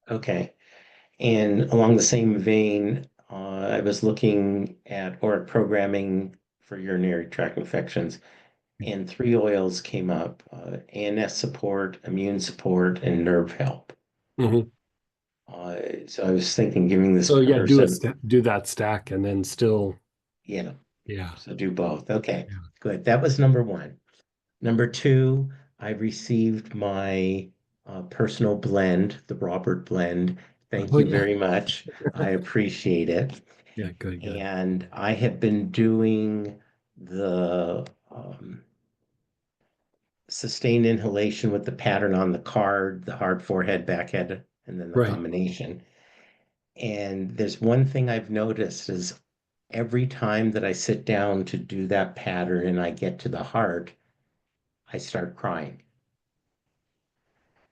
Okay. And along the same vein, I was looking at Auric programming for urinary tract infections, and 3 oils came up, ANS support, immune support, and nerve help. Mhm. So I was thinking giving this So yeah, person, do that stack and then still, yeah, yeah. so do both. Okay, Yeah. good. That was number one. Number two, I received my personal blend, the Robert blend. Thank Oh you yeah. very much. I appreciate it. Yeah, good, good. And I have been doing the sustained inhalation with the pattern on the card, the hard forehead, backhead, and then the Right. combination. And there's one thing I've noticed is every time that I sit down to do that pattern and I get to the heart, I start crying.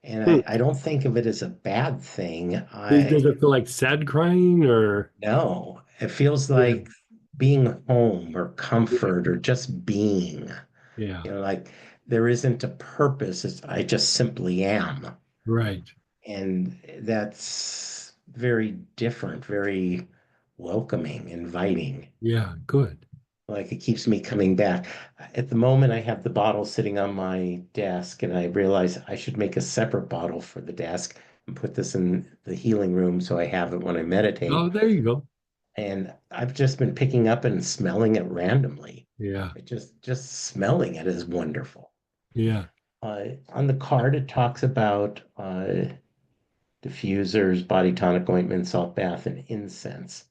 And Hmm. I don't think of it as a bad thing. Does it feel like sad crying or? No, it feels Yeah. like being home or Yeah. comfort or just being. Yeah. Like there isn't a purpose. I just simply am. Right. And that's very different, very welcoming, inviting. Yeah, good. Like it keeps me coming back. At the moment, I have the bottle sitting on my desk, and I realize I should make a separate bottle for the desk and put this in the healing room so I have it when I meditate. Oh, there you go. And I've just been picking up and smelling it randomly. Yeah. It just smelling it is wonderful. Yeah. On the card, it talks about diffusers, body tonic ointment, salt bath, and incense.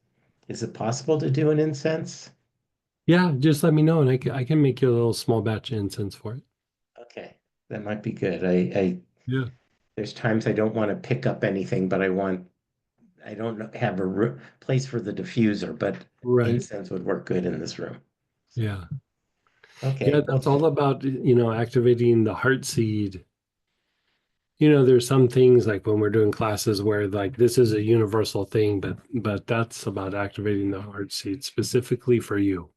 Is it possible to do an incense? Yeah, just let me know and I can make you a little small batch of incense for it. Okay, that might be good. I Yeah. there's times I don't want to pick up anything, but I don't have a place for the diffuser, but Right. incense would work good in this room. So, Yeah. Yeah, okay, well, that's all about, activating the heart seed. There's some things like when we're doing classes where like this is a universal thing, but that's about activating the heart seed specifically for you.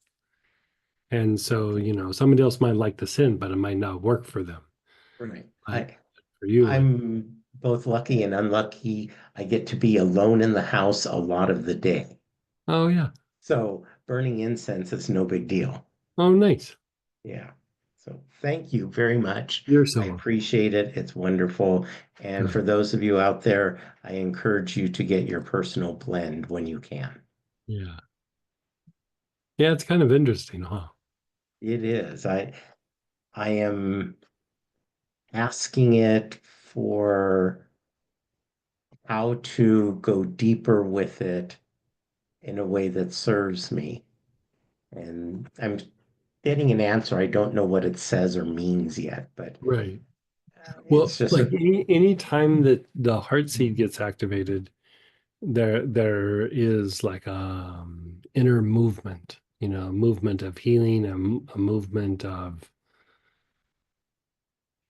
And so, somebody else might like the sin, but it might not work for them. right. But for you, I'm both lucky and unlucky. I get to be alone in the house a lot of the day. oh yeah. So burning incense is no big deal. Oh, nice. Yeah. So thank you very much. You're I so welcome. appreciate it. It's wonderful. And for Good. those of you out there, I encourage you to get your personal blend when you can. Yeah. Yeah, it's kind of interesting, huh? It is. I am asking it for how to go deeper with it in a way that serves me. And I'm getting an answer. I don't know what it says or means yet, but Right. it's Well, just like a any time that the heart seed gets activated, there is like inner movement, movement of healing, a movement of,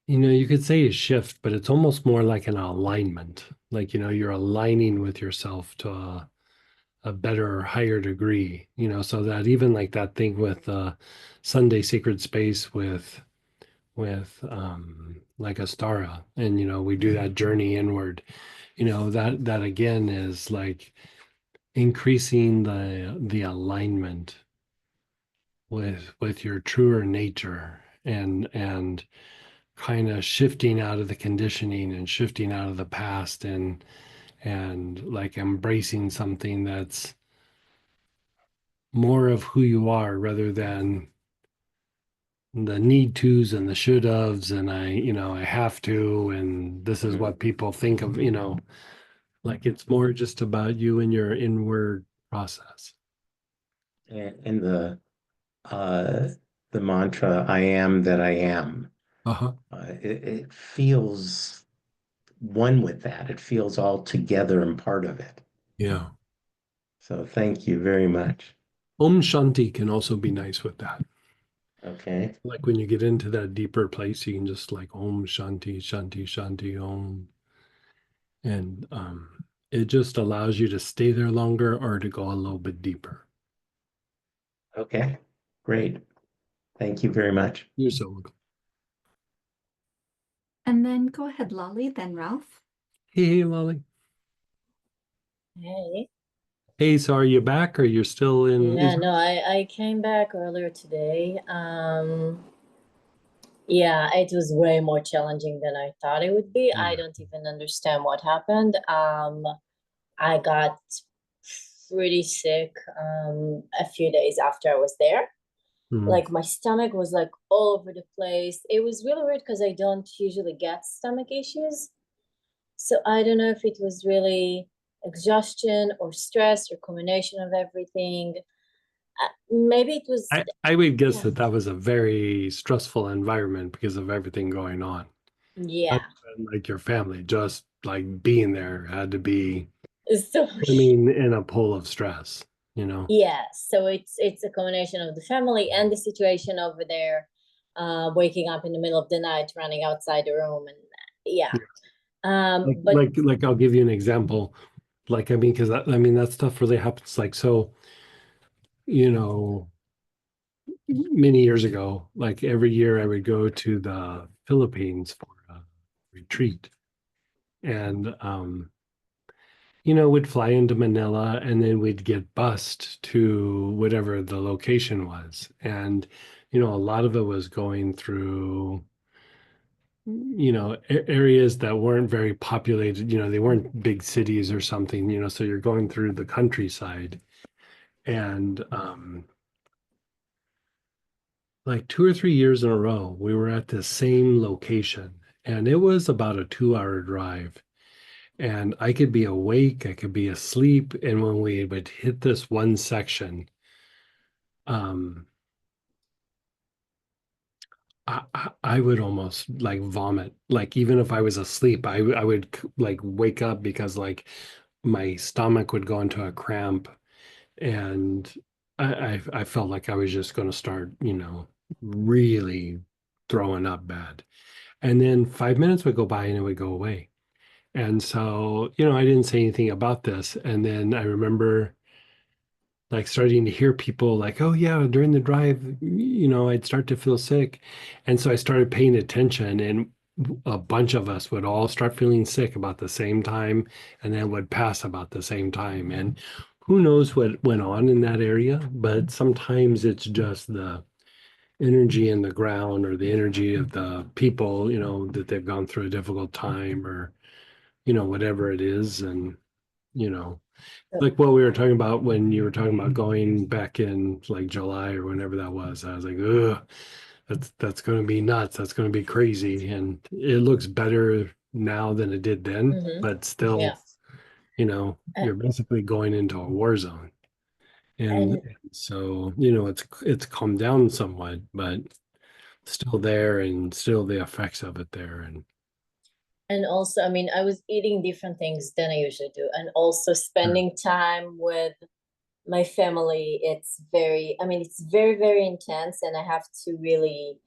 you could say a shift, but it's almost more like an alignment. Like, you're aligning with yourself to a better, higher degree, so that even like that thing with Sunday Sacred Space with like Astara, and we do that journey inward, that again is like increasing the alignment with your truer nature, and kind of shifting out of the conditioning and shifting out of the past, and like embracing something that's more of who you are rather than the need tos and the should haves, and I have to, and this is what people think of, like it's more just about you and your inward process. And uh, the mantra, I am that I am, Uh-huh. it feels one with that. It feels all together and part of it. Yeah. So thank you very much. Om Shanti can also be nice with that. Okay. Like when you get into that deeper place, you can just like Om Shanti, Shanti, Shanti, Om. And it just allows you to stay there longer or to go a little bit deeper. Okay. Great. Thank you very much. You're so welcome. And then go ahead, Lolly, then Ralph. Hey, Lolly. Hey. Hey, so are you back or you're still in Yeah, Israel? no, I came back earlier today. Yeah, it was way more challenging than I thought it would be. I don't even understand what happened. I got pretty sick a few days after I was there. Like my stomach was like all over the place. It was really weird because I don't usually get stomach issues. So I don't know if it was really exhaustion or stress or combination of everything. Maybe it was, I would guess yeah. that was a very stressful environment because of everything going on. Yeah. And like your family, just like being there had to be, So in a pool of stress, yeah, so it's a combination of the family and the situation over there, waking up in the middle of the night, running outside the room, and yeah. But Like I'll give you an example. Like, because that stuff really happens. Like, so, you know, many years ago, like every year I would go to the Philippines for a retreat. And we'd fly into Manila and then we'd get bused to whatever the location was. And, a lot of it was going through, areas that weren't very populated, they weren't big cities or something, so you're going through the countryside. And like 2 or 3 years in a row, we were at the same location, and it was about a 2-hour drive. And I could be awake, I could be asleep, and when we would hit this one section, um, I would almost like vomit. Like even if I was asleep, I would like wake up because like my stomach would go into a cramp, and I felt like I was just going to start, really throwing up bad. And then 5 minutes would go by and it would go away. And so, I didn't say anything about this. And then I remember like starting to hear people like, oh, yeah, during the drive, I'd start to feel sick. And so I started paying attention, and a bunch of us would all start feeling sick about the same time and then would pass about the same time. And who knows what went on in that area, but sometimes it's just the energy in the ground or the energy of the people, that they've gone through a difficult time, or whatever it is. And like what we were talking about when you were talking about going back in like July or whenever that was, I was like, ugh, that's going to be nuts, that's going to be crazy. And it looks better now than it did then, but still, yeah. you're basically going into a war zone. And so, it's calmed down somewhat, but still there, and still the effects of it there. And also, I mean, I was eating different things than I usually do, and also spending time with my family. It's very, very intense, and I have to really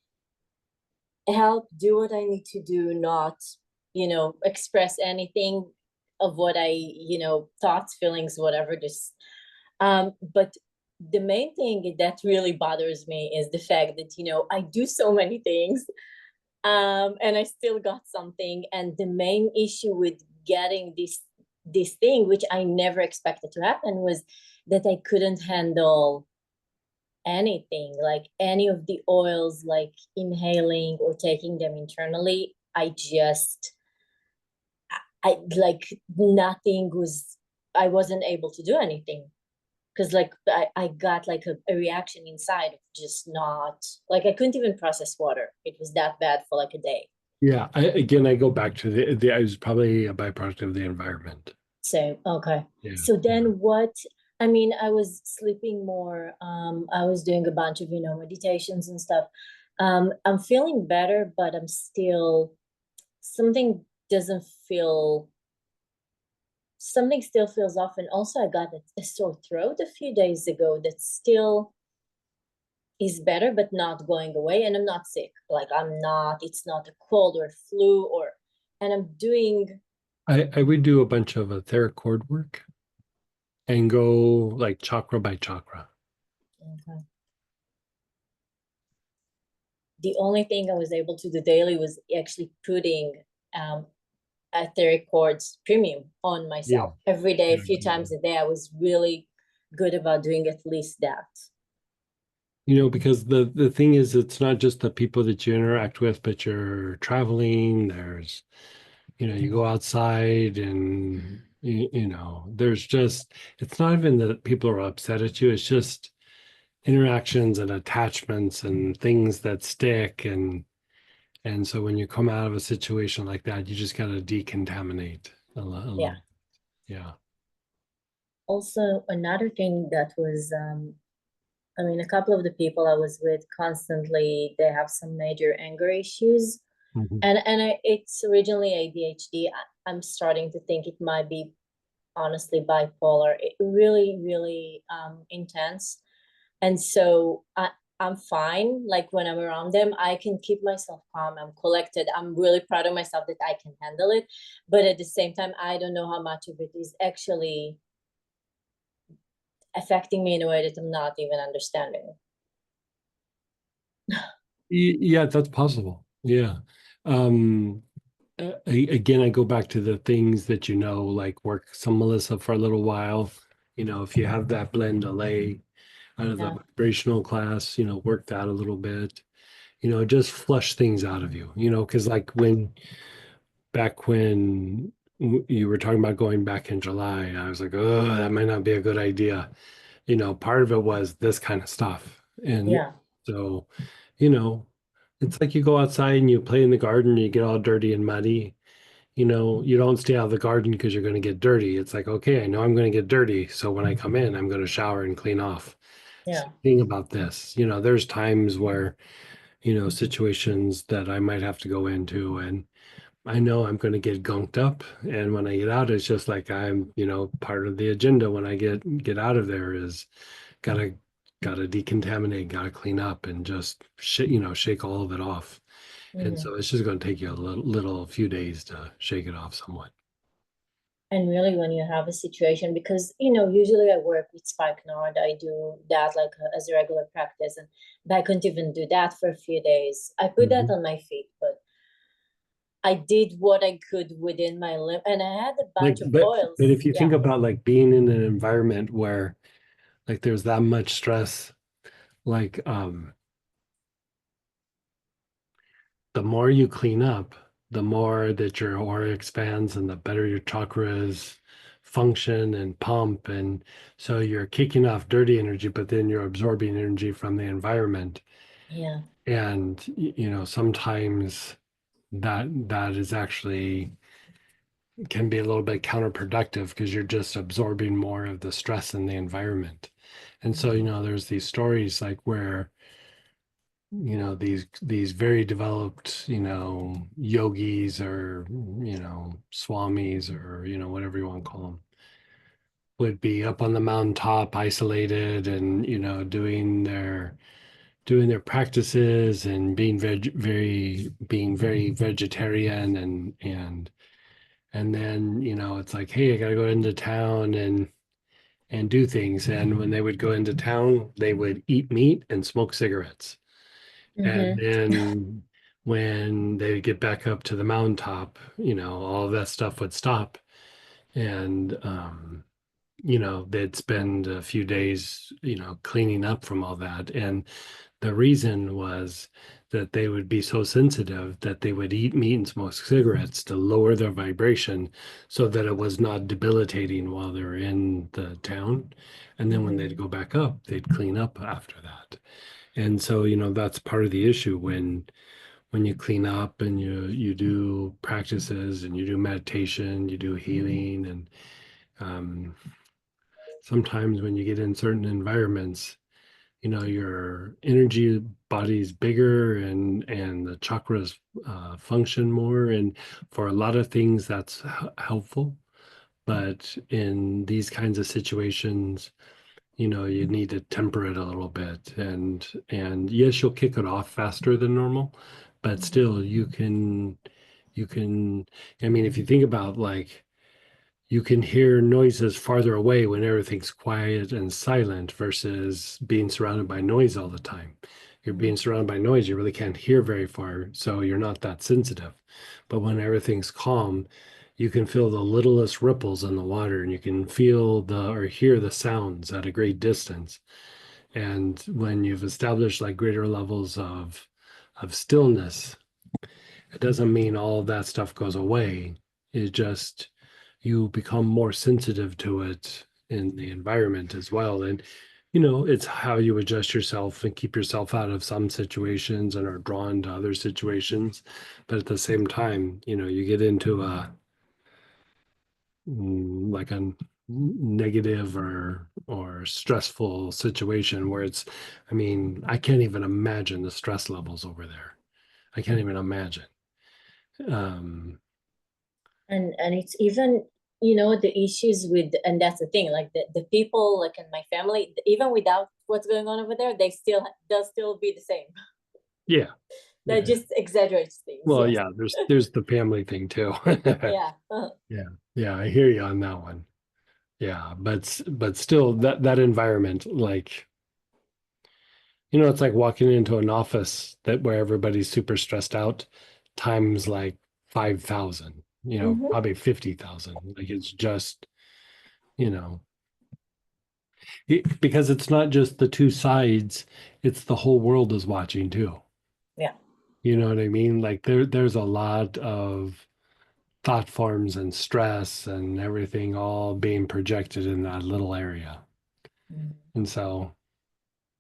help do what I need to do, not, express anything of what I, thoughts, feelings, whatever, just But the main thing that really bothers me is the fact that, you know, I do so many things, and I still got something. And the main issue with getting this thing, which I never expected to happen, was that I couldn't handle anything, like any of the oils, like inhaling or taking them internally. I like nothing was, I wasn't able to do anything, because like I got like a reaction inside of just not, like I couldn't even process water. It was that bad for like a day. Yeah, I go back to the I was probably a byproduct of the environment. So okay. Yeah. So then what, I mean, I was sleeping more. I was doing a bunch of, you know, meditations and stuff. I'm feeling better, but I'm still, something doesn't feel, something still feels off. And also I got a sore throat a few days ago that still is better but not going away. And I'm not sick, like I'm not, it's not a cold or flu or, and I'm doing, I would do a bunch of etheric cord work and go like chakra by chakra. okay. The only thing I was able to do daily was actually putting etheric cords premium on myself every day, a few times a day. I was really good about doing at least that. You know, because the thing is, it's not just the people that you interact with, but you're traveling. There's, you know, you go outside and you know, there's just, it's not even that people are upset at you. It's just interactions and attachments and things that stick. And so when you come out of a situation like that, you just got to decontaminate a little. Yeah. Also, another thing that was, I mean, a couple of the people I was with constantly, they have some major anger issues. Mhm. It's originally ADHD. I'm starting to think it might be honestly bipolar. It really, really intense. And so I'm fine. Like when I'm around them, I can keep myself calm. I'm collected. I'm really proud of myself that I can handle it. But at the same time, I don't know how much of it is actually affecting me in a way that I'm not even understanding. Yeah, that's possible. Yeah. Um, Again, I go back to the things that you know, like work some Melissa for a little while. You know, if you have that blend delay out of the Yeah. vibrational class, you know, work that a little bit. You know, just flush things out of you. You know, because like back when you were talking about going back in July, I was like, oh, that might not be a good idea. You know, part of it was this kind of stuff, and Yeah. so, you know, it's like you go outside and you play in the garden, you get all dirty and muddy. You know, you don't stay out of the garden because you're going to get dirty. It's like, okay, I know I'm going to get dirty. So when I come in, I'm going to shower and clean off. Yeah. Think about this. You know, there's times where, you know, situations that I might have to go into and I know I'm going to get gunked up. And when I get out, it's just like I'm, you know, part of the agenda when I get out of there is gotta gotta decontaminate, gotta clean up and just you know, shake all of it off. And so it's just going to take you a little few days to shake it off somewhat. And really, when you have a situation, because you know, usually I work with spikenard, I do that like as a regular practice, and I couldn't even do that for a few days. I put that on my feet, but I did what I could within my limit, and I had a Like, bunch of oils. but if you think Yeah. about like being in an environment where like there's that much stress, like the more you clean up, the more that your aura expands and the better your chakras function and pump. And so you're kicking off dirty energy, but then you're absorbing energy from the environment. Yeah. And you know, sometimes that is actually can be a little bit counterproductive because you're just absorbing more of the stress in the environment. And so, you know, there's these stories like where, you know, these very developed, you know, yogis or, you know, swamis or, you know, whatever you want to call them, would be up on the mountaintop isolated and, you know, doing their practices and being very vegetarian and then, you know, it's like, hey, I gotta go into town and do things. And when they would go into town, they would eat meat and smoke cigarettes. And then when they get back up to the mountaintop, all of that stuff would stop. And, they'd spend a few days, cleaning up from all that. And the reason was that they would be so sensitive that they would eat meat and smoke cigarettes to lower their vibration so that it was not debilitating while they're in the town. And then when they'd go back up, they'd clean up after that. And so, that's part of the issue when you clean up and you do practices and you do meditation, you do healing, and sometimes when you get in certain environments, your energy body's bigger and the chakras function more, and for a lot of things that's helpful. But in these kinds of situations, you need to temper it a little bit, and yes, you'll kick it off faster than normal, but still you can I mean, if you think about, like, you can hear noises farther away when everything's quiet and silent versus being surrounded by noise all the time. You're being surrounded by noise, you really can't hear very far, so you're not that sensitive. But when everything's calm, you can feel the littlest ripples in the water, and you can feel or hear the sounds at a great distance. And when you've established like greater levels of stillness, it doesn't mean all of that stuff goes away. It just, you become more sensitive to it in the environment as well. And, it's how you adjust yourself and keep yourself out of some situations and are drawn to other situations. But at the same time, you get into like a negative or stressful situation where I can't even imagine the stress levels over there. I can't even imagine. Um, And it's even, the issues with, and that's the thing, like the people like in my family, even without what's going on over there, they'll still be the same. yeah. That just exaggerates things. Well, yes. yeah, there's the family thing too. Yeah. Yeah, I hear you on that one. Yeah, but still that environment, like, it's like walking into an office where everybody's super stressed out times like 5,000, probably 50,000. Like, it's just, you know, because it's not just the two sides, it's the whole world is watching too. Yeah. You know what I mean? Like, there's a lot of thought forms and stress and everything all being projected in that little area. And so,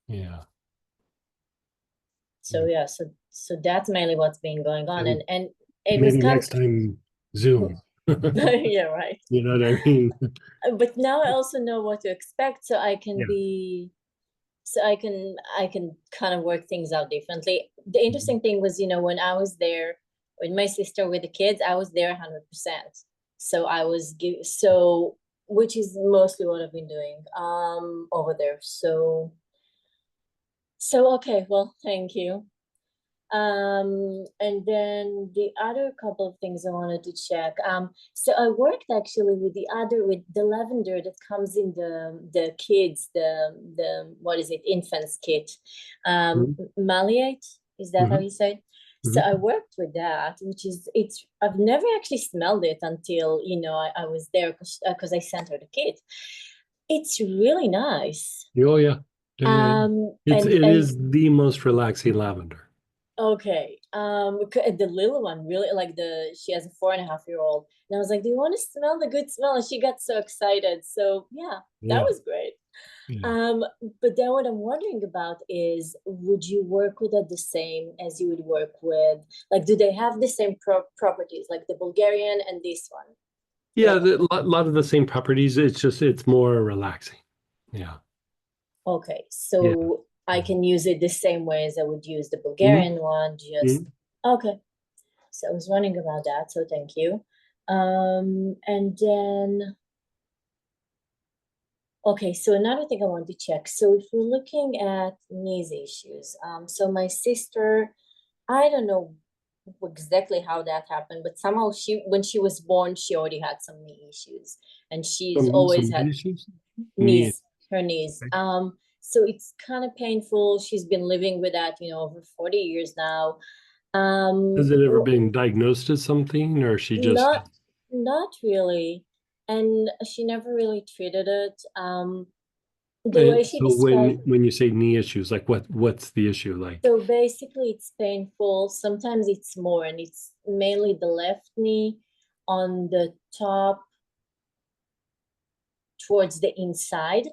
yeah. So yeah, so that's mainly what's been going on, and it was Maybe kind next time Zoom. yeah, right. You know what I mean? But now I also know what to expect, so I can Yeah. be, so I can kind of work things out differently. The interesting thing was, when I was there with my sister with the kids, I was there 100%. So I was which is mostly what I've been doing over there. So okay, well, thank you. And then the other couple of things I wanted to check. So I worked actually with the lavender that comes in the kids, the what is it, infants kit, malleate, is that how you say it? So I worked with that, which is, I've never actually smelled it until, I was there because I sent her the kit. It's really nice. Oh yeah. It is the most relaxing lavender. Okay. The little one really, like, she has a 4.5-year-old, and I was like, "Do you want to smell the good smell?" And she got so excited. So yeah, that was great. Yeah. But then what I'm wondering about is, would you work with it the same as you would work with, like, do they have the same properties, like the Bulgarian and this one? Yeah, a lot of the same properties. It's more relaxing. Yeah. Okay, so I can use it the same way as I would use the Bulgarian one, just okay. So I was wondering about that, so thank you. And then, okay, so another thing I want to check. So if we're looking at these issues, so my sister, I don't know exactly how that happened, but somehow when she was born, she already had some knee issues, and she's always Some had issues? Knee. knees, her knees. Okay. So it's kind of painful. She's been living with that, over 40 years now. Has it ever been diagnosed as something, or she just not really, and she never really treated it. The way she so described. when you say knee issues, like what's the issue like? So basically, it's painful. Sometimes it's more, and it's mainly the left knee on the top towards the inside,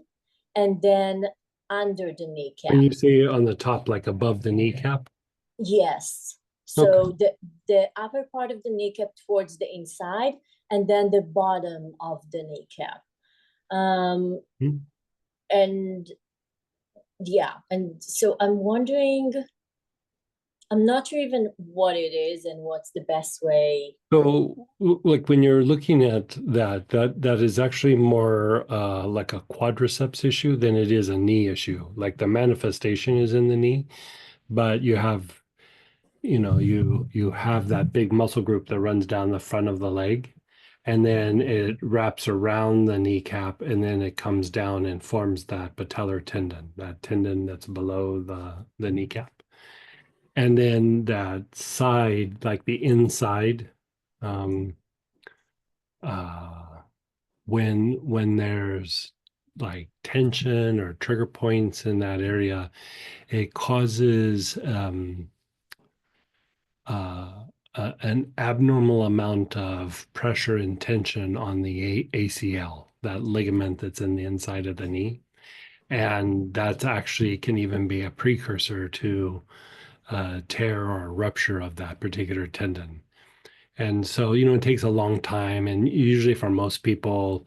and then under the kneecap. When you say on the top, like above the kneecap? Yes. Okay. So the upper part of the kneecap towards the inside, and then the bottom of the kneecap. Hmm. And yeah, and so I'm wondering, I'm not sure even what it is and what's the best way. So, like when you're looking at that is actually more like a quadriceps issue than it is a knee issue. Like the manifestation is in the knee, but you have, you have that big muscle group that runs down the front of the leg, and then it wraps around the kneecap, and then it comes down and forms that patellar tendon, that tendon that's below the kneecap. And then that side, like the inside, um, uh, when there's like tension or trigger points in that area, it causes an abnormal amount of pressure and tension on the ACL, that ligament that's in the inside of the knee. And that actually can even be a precursor to tear or rupture of that particular tendon. And so, it takes a long time. And usually for most people,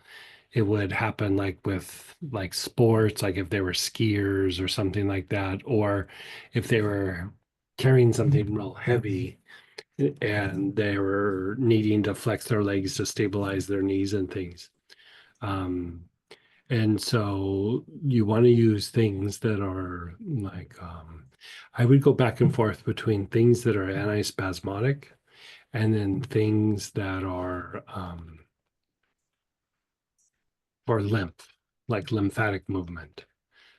it would happen like with like sports, like if they were skiers or something like that, or if they were carrying something real heavy and they were needing to flex their legs to stabilize their knees and things. Um, and so you want to use things that are like, I would go back and forth between things that are antispasmodic and then things that are for lymph, like lymphatic movement.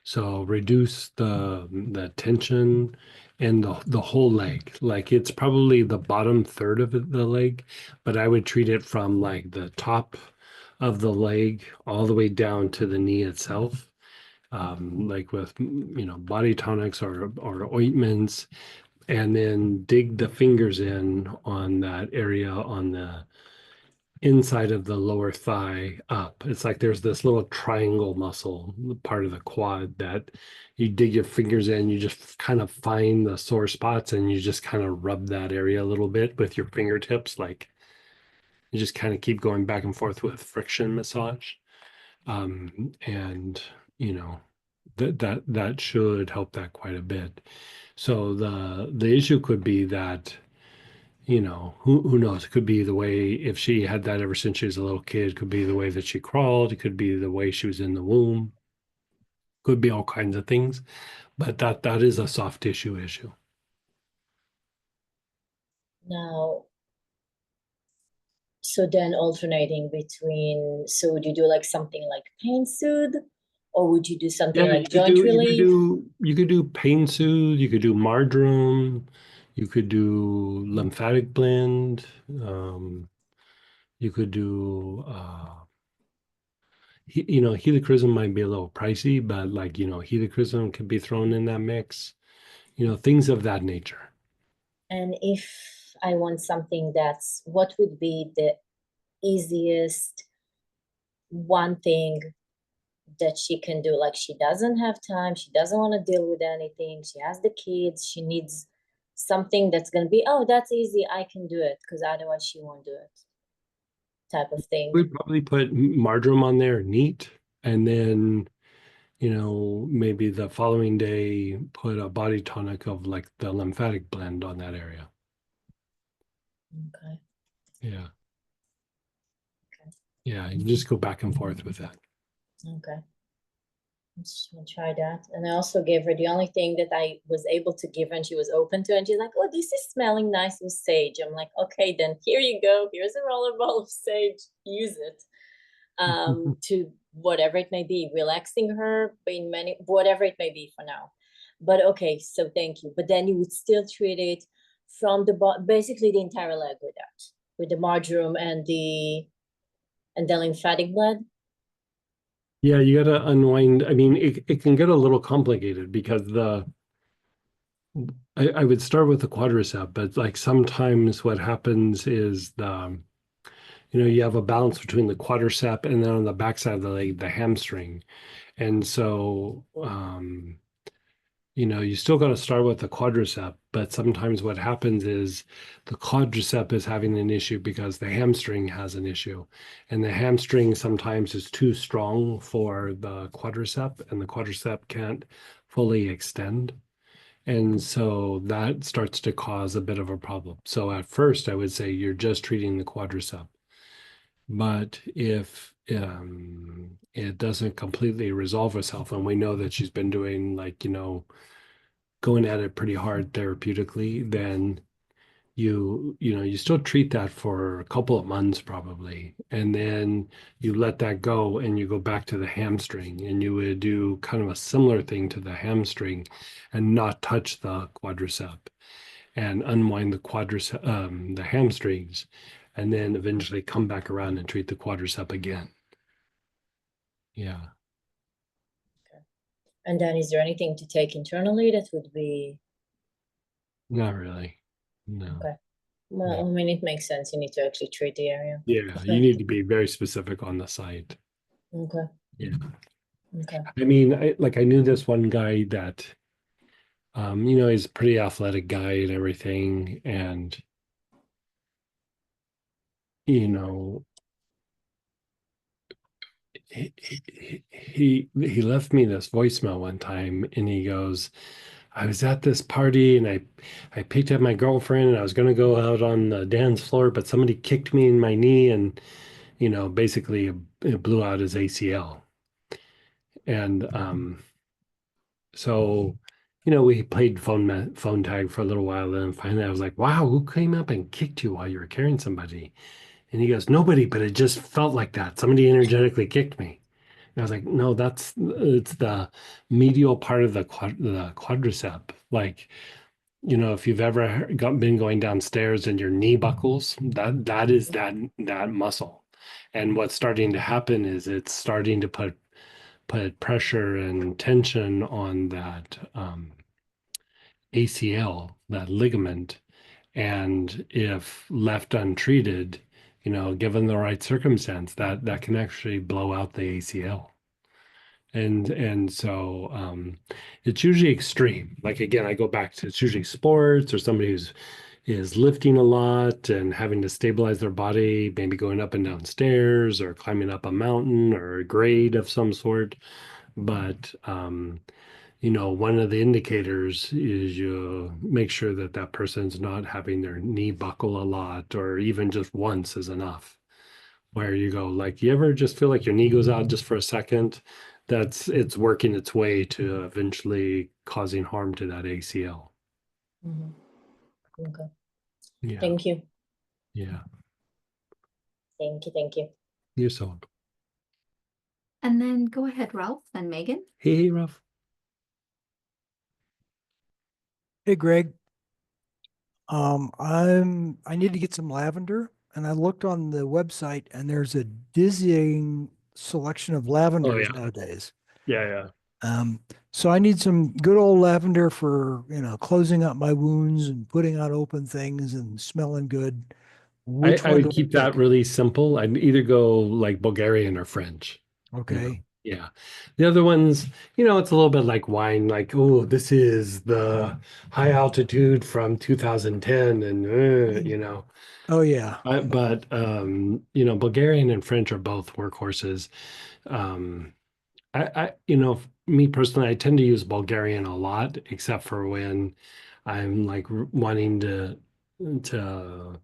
So reduce the tension in the whole leg. Like it's probably the bottom third of the leg, but I would treat it from like the top of the leg all the way down to the knee itself. Like with body tonics or ointments, and then dig the fingers in on that area on the inside of the lower thigh up. It's like there's this little triangle muscle, part of the quad, that you dig your fingers in, you just kind of find the sore spots and you just kind of rub that area a little bit with your fingertips. Like you just kind of keep going back and forth with friction massage. And you know, that should help that quite a bit. So the issue could be that who knows? It could be the way, if she had that ever since she was a little kid, could be the way that she crawled, it could be the way she was in the womb, could be all kinds of things. But that is a soft tissue issue. Now, so then alternating between, so would you do like something like pain soothe, or would you do something Yeah, like joint relief? you could do pain soothe, you could do marjoram, you could do lymphatic blend, you could do helichrysum might be a little pricey, but like helichrysum could be thrown in that mix, things of that nature. And if I want something that's, what would be the easiest one thing that she can do? Like she doesn't have time, she doesn't want to deal with anything, she has the kids, she needs something that's going to be, oh, that's easy, I can do it, because otherwise she won't do it, type of thing. We'd probably put marjoram on there neat, and then maybe the following day put a body tonic of like the lymphatic blend on that area. Okay. Yeah. Okay. Yeah, you just go back and forth with that. Okay. I'll try that. And I also gave her the only thing that I was able to give her and she was open to, and she's like, oh, this is smelling nice with sage. I'm like, okay, then here you go. Here's a rollerball of sage. Use it to whatever it may be, relaxing her in many, whatever it may be for now. But okay, so thank you. But then you would still treat it from the basically the entire leg with that, with the marjoram and the lymphatic blood. Yeah, you got to unwind. I mean, it can get a little complicated because I would start with the quadricep, but like sometimes what happens is you have a balance between the quadricep and then on the backside of the leg, the hamstring. And so, you still got to start with the quadricep, but sometimes what happens is the quadricep is having an issue because the hamstring has an issue. And the hamstring sometimes is too strong for the quadricep, and the quadricep can't fully extend. And so that starts to cause a bit of a problem. So at first, I would say you're just treating the quadricep. But if it doesn't completely resolve itself, and we know that she's been doing going at it pretty hard therapeutically, then you still treat that for a couple of months probably, and then you let that go and you go back to the hamstring, and you would do kind of a similar thing to the hamstring and not touch the quadricep and unwind the hamstrings, and then eventually come back around and treat the quadricep again. Yeah. And then is there anything to take internally that would be? Not really. No. Okay. Well, Yeah. I mean, it makes sense. You need to actually treat the area. Yeah, Okay. you need to be very specific on the site. Okay. Yeah. Okay. I mean, I knew this one guy that, he's a pretty athletic guy and everything, and you know, he left me this voicemail one time, and he goes, I was at this party and I picked up my girlfriend and I was going to go out on the dance floor, but somebody kicked me in my knee and, basically it blew out his ACL. And so, we played phone tag for a little while. And finally I was like, wow, who came up and kicked you while you were carrying somebody? And he goes, nobody, but it just felt like that. Somebody energetically kicked me. And I was like, no, it's the medial part of the quadricep. Like, if you've ever been going downstairs and your knee buckles, that is that muscle. And what's starting to happen is it's starting to put pressure and tension on that ACL, that ligament. And if left untreated, given the right circumstance, that can actually blow out the ACL. And so it's usually extreme. Like again, I go back to it's usually sports or somebody who's is lifting a lot and having to stabilize their body, maybe going up and down stairs or climbing up a mountain or a grade of some sort. But one of the indicators is you make sure that that person's not having their knee buckle a lot, or even just once is enough. Where you go, like, you ever just feel like your knee goes out just for a second? It's working its way to eventually causing harm to that ACL. Okay. Yeah. Thank you. Yeah. Thank you. Thank you. You're so welcome. And then go ahead, Ralph and Megan. Hey, Ralph. Hey, Greg. I need to get some lavender, and I looked on the website, and there's a dizzying selection of lavenders nowadays. Yeah. So I need some good old lavender for, closing up my wounds and putting out open things and smelling good. I would keep that really simple. I'd either go like Bulgarian or French. Okay. Yeah. The other ones, it's a little bit like wine, like, oh, this is the high altitude from 2010 and, Oh, yeah. but Bulgarian and French are both workhorses. Me personally, I tend to use Bulgarian a lot, except for when I'm like wanting to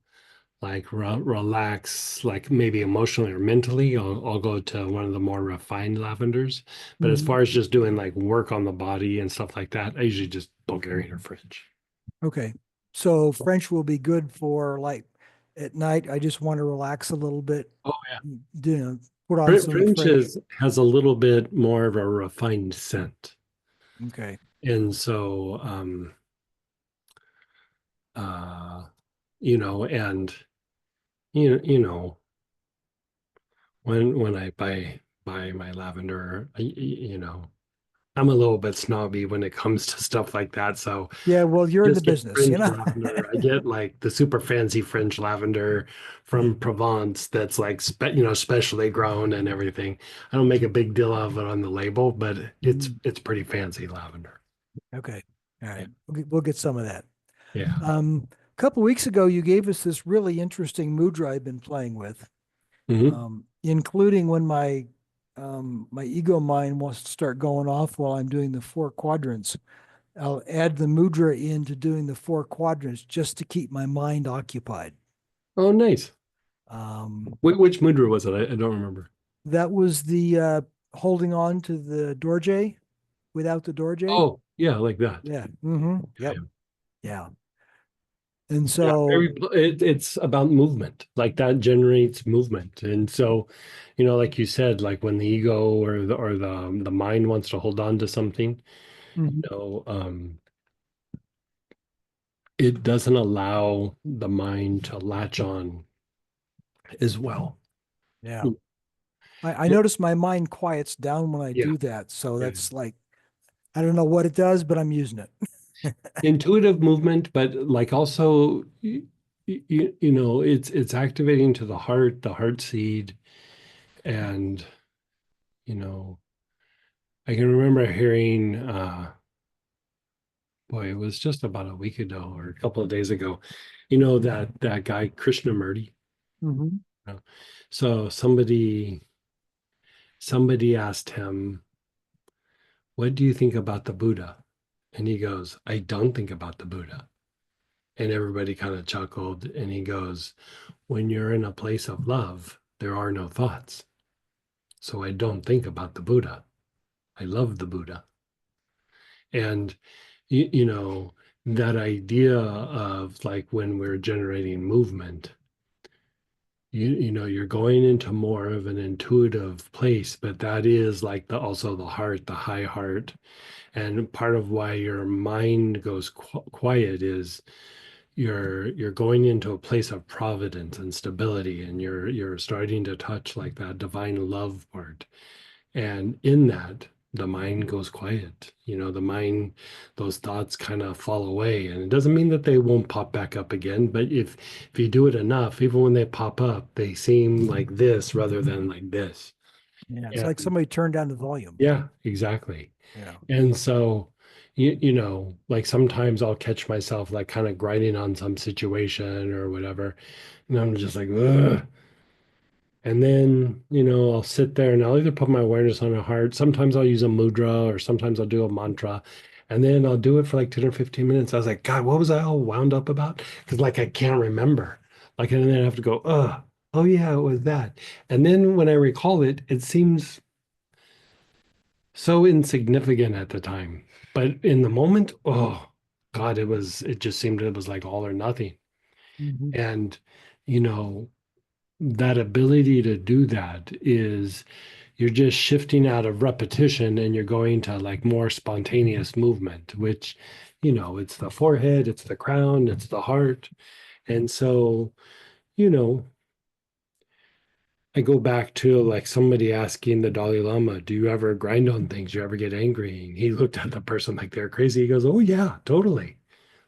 like relax, like maybe emotionally or mentally, I'll go to one of the more refined lavenders. But as Mhm. far as just doing like work on the body and stuff like that, I usually just Bulgarian or French. Okay. So French will be good for like at night. I just want to relax a little bit. Oh yeah. You know, put on some French French. has a little bit more of a refined scent. Okay. And so you know, and you know, when I buy my lavender, you know, I'm a little bit snobby when it comes to stuff like that. So Yeah, well, you're in the just get business, you French know. lavender. I get like the super fancy French lavender from Provence that's like specially grown and everything. I don't make a big deal of it on the label, but Mhm. it's pretty fancy lavender. Okay. All Yeah. right. We'll get some of that. Yeah. A couple weeks ago, you gave us this really interesting Mudra I've been playing with, Hmm. including when my ego mind wants to start going off while I'm doing the four quadrants. I'll add the mudra into doing the four quadrants just to keep my mind occupied. Oh, nice. Um, Which mudra was it? I don't remember. that was the holding on to the dorje without the dorje. Oh, yeah, like that. Yeah. Mm-hmm. Yeah, Yep. yeah. Yeah. And Yeah, so, it's about movement. Like that generates movement. And so, like you said, like when the ego or the mind wants to hold on to something, mhm, you know, um, it doesn't allow the mind to latch on as well. yeah. I notice my mind quiets down when I Yeah, do that. So yeah. that's like, I don't know what it does, but I'm using it. Intuitive movement, but like also, it's activating to the heart seed, and you know, I can remember hearing, boy, it was just about a week ago or a couple of days ago, that guy Krishnamurti. Mhm. You know? So somebody asked him, "What do you think about the Buddha?" And he goes, "I don't think about the Buddha." And everybody kind of chuckled. And he goes, "When you're in a place of love, there are no thoughts. So I don't think about the Buddha. I love the Buddha." And, you know, that idea of like when we're generating movement, you're going into more of an intuitive place, but that is like also the heart, the high heart. And part of why your mind goes quiet is you're going into a place of providence and stability, and you're starting to touch like that divine love part. And in that, the mind goes quiet. The mind, those thoughts kind of fall away. And it doesn't mean that they won't pop back up again, but if you do it enough, even when they pop up, they seem like this rather than like this. Yeah. It's And like somebody turned down the volume. yeah, exactly. Yeah. And so, like sometimes I'll catch myself like kind of grinding on some situation or whatever. And I'm just like, ugh. And then, I'll sit there and I'll either put my awareness on a heart. Sometimes I'll use a mudra or sometimes I'll do a mantra. And then I'll do it for like 10 or 15 minutes. I was like, God, what was I all wound up about? Because like I can't remember. Like, and then I have to go, oh yeah, it was that. And then when I recall it, it seems so insignificant at the time. But in the moment, oh God, it just seemed it was like all or nothing. Mhm. And, you know, that ability to do that is you're just shifting out of repetition and you're going to like more spontaneous movement, which, it's the forehead, it's the crown, it's the heart. And so, you know, I go back to like somebody asking the Dalai Lama, "Do you ever grind on things? Do you ever get angry?" And he looked at the person like they're crazy. He goes, "Oh, yeah, totally.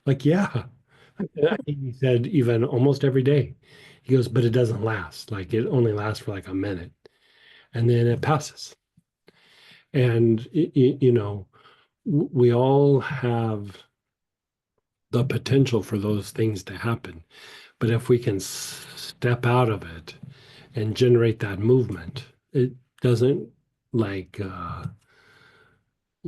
Like, yeah." He said, even almost every day. He goes, "But it doesn't last. Like, it only lasts for like a minute and then it passes." And, we all have the potential for those things to happen. But if we can step out of it and generate that movement, it doesn't like,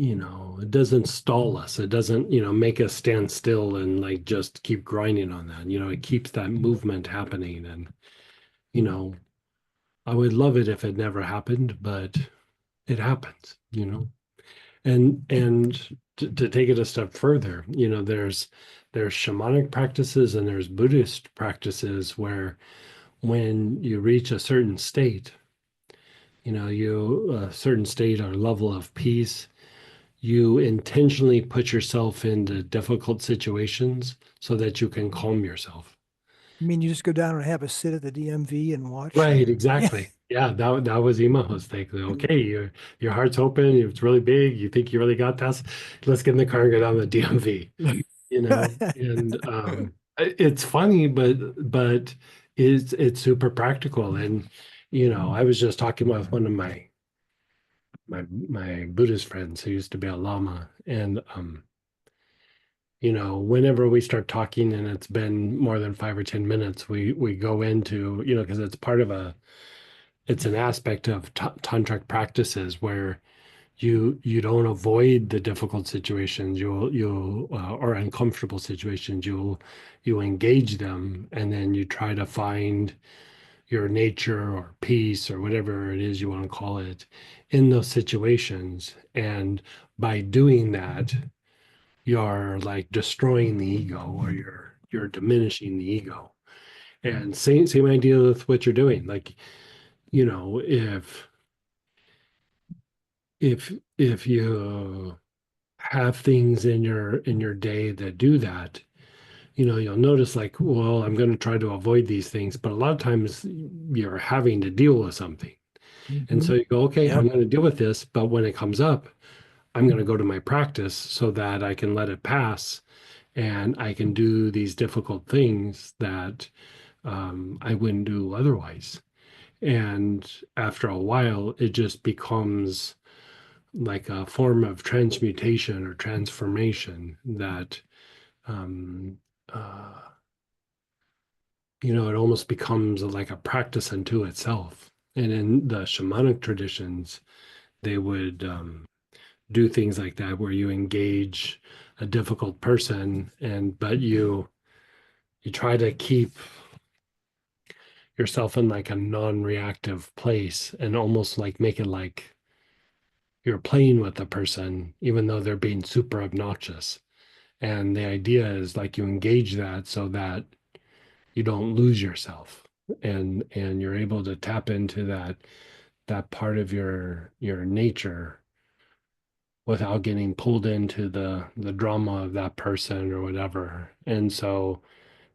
it doesn't stall us. It doesn't, make us stand still and like just keep grinding on that. It keeps that movement happening. And, you know, I would love it if it never happened, but it happens. And to take it a step further, there's shamanic practices and there's Buddhist practices where when you reach a certain state, a certain state or level of peace, you intentionally put yourself into difficult situations so that you can calm yourself. I mean, you just go down and have a sit at the DMV and watch. Right, exactly. Yeah, that was Imajo's take. Okay, your heart's open, it's really big, you think you really got this. Let's get in the car and go down to the DMV. And it's funny, but it's super practical. And I was just talking with one of my Buddhist friends who used to be a lama, and whenever we start talking and it's been more than 5 or 10 minutes, we go into, because it's an aspect of tantric practices where you don't avoid the difficult situations, or uncomfortable situations, you engage them, and then you try to find your nature or peace or whatever it is you want to call it in those situations. And by doing that, you're like destroying the ego, or you're diminishing the ego. And same idea with what you're doing. Like, if you have things in your day that do that, you'll notice like, well, I'm going to try to avoid these things, but a lot of times you're having to deal with something. And so you go, okay, I'm going to deal with this, but when it comes up, I'm going to go to my practice so that I can let it pass and I can do these difficult things that I wouldn't do otherwise. And after a while, it just becomes like a form of transmutation or transformation that, um, uh, it almost becomes like a practice unto itself. And in the shamanic traditions, they would do things like that, where you engage a difficult person, but you try to keep yourself in like a non-reactive place and almost like make it like you're playing with the person, even though they're being super obnoxious. And the idea is like you engage that so that you don't lose yourself, and you're able to tap into that part of your nature without getting pulled into the drama of that person or whatever. And so,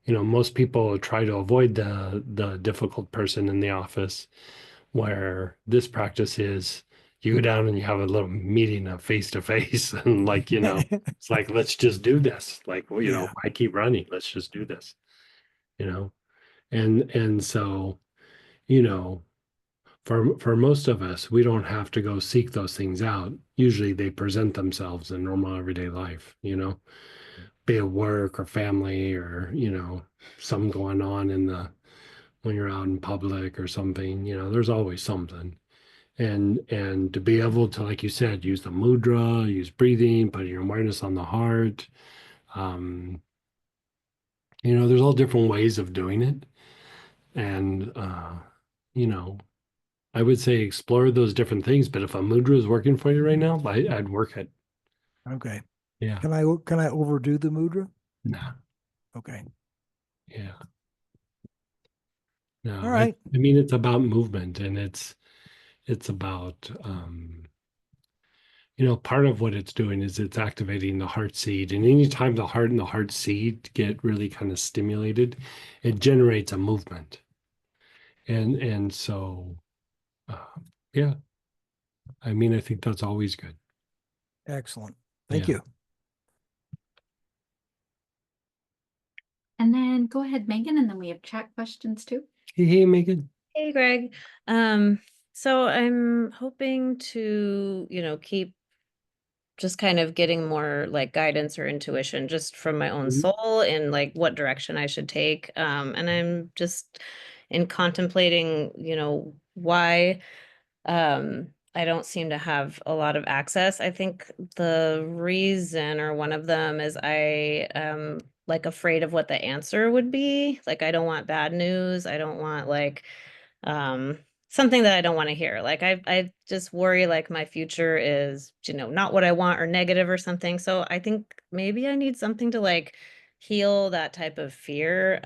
most people try to avoid the difficult person in the office, where this practice is you go down and you have a little meeting of face to face, and like, it's like, let's just do this. Like, well, Yeah. I keep running. Let's just do this, you know? And so, you know, for most of us, we don't have to go seek those things out. Usually they present themselves in normal everyday life, be it work or family, or, something going on when you're out in public or something, there's always something. And to be able to, like you said, use the mudra, use breathing, putting your awareness on the heart. Um, there's all different ways of doing it. And you know, I would say explore those different things, but if a mudra is working for you right now, I'd work it. Okay. Yeah. Can I overdo the mudra? Nah. Okay. Yeah. No, All right. I mean, it's about movement, and it's about part of what it's doing is it's activating the heart seed. And anytime the heart and the heart seed get really kind of stimulated, it generates a movement. And so yeah, I mean, I think that's always good. Excellent. Thank Yeah. you. And then go ahead, Megan, and then we have chat questions too. Hey, Megan. Hey, Greg. So I'm hoping to, keep just kind of getting more like guidance or intuition just from my own Mhm. soul and like what direction I should take. And I'm just in contemplating, why I don't seem to have a lot of access. I think the reason or one of them is I am like afraid of what the answer would be. Like I don't want bad news. I don't want like um something that I don't want to hear. Like I just worry like my future is, not what I want or negative or something. So I think maybe I need something to like heal that type of fear.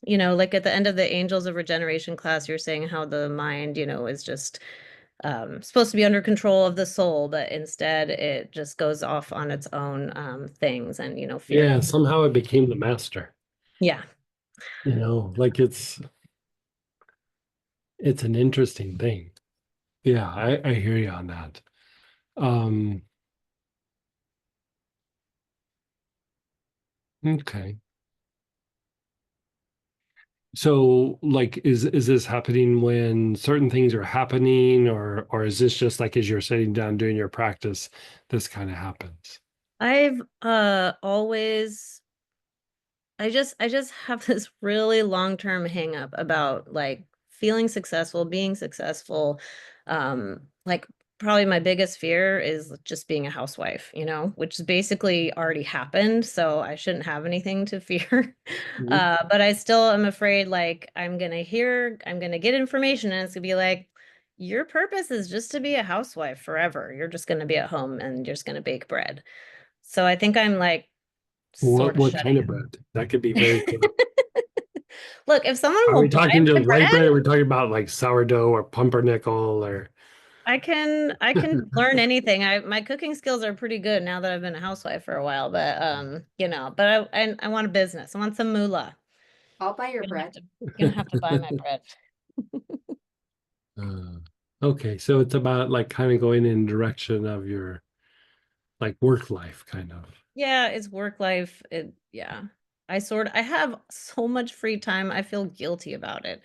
Like at the end of the Angels of Regeneration class, you're saying how the mind, is just supposed to be under control of the soul, but instead it just goes off on its own things and, fear. Yeah, somehow it became the master. Yeah. Like it's an interesting thing. Yeah, I hear you on that. Okay. So like is this happening when certain things are happening, or is this just like as you're sitting down doing your practice, this kind of happens? I've always I just have this really long-term hang up about like feeling successful, being successful. Like probably my biggest fear is just being a housewife, which is basically already happened, so I shouldn't have anything to fear. But I still am afraid like I'm gonna get information and it's gonna be like, your purpose is just to be a housewife forever. You're just gonna be at home and you're just gonna bake bread. So I think I'm like What sort of kind shutting. of bread? That could be very cool. Look, if someone Are will we buy talking my just white bread, bread? Are we talking about like sourdough or pumpernickel or I can learn anything. My cooking skills are pretty good now that I've been a housewife for a while, but but I want a business. I want some moolah. I'll buy your You don't have bread. to, you don't have to buy my bread. okay, so it's about like kind of going in direction of your like work life kind of. Yeah, it's work life. Yeah. I have so much free time. I feel guilty about it.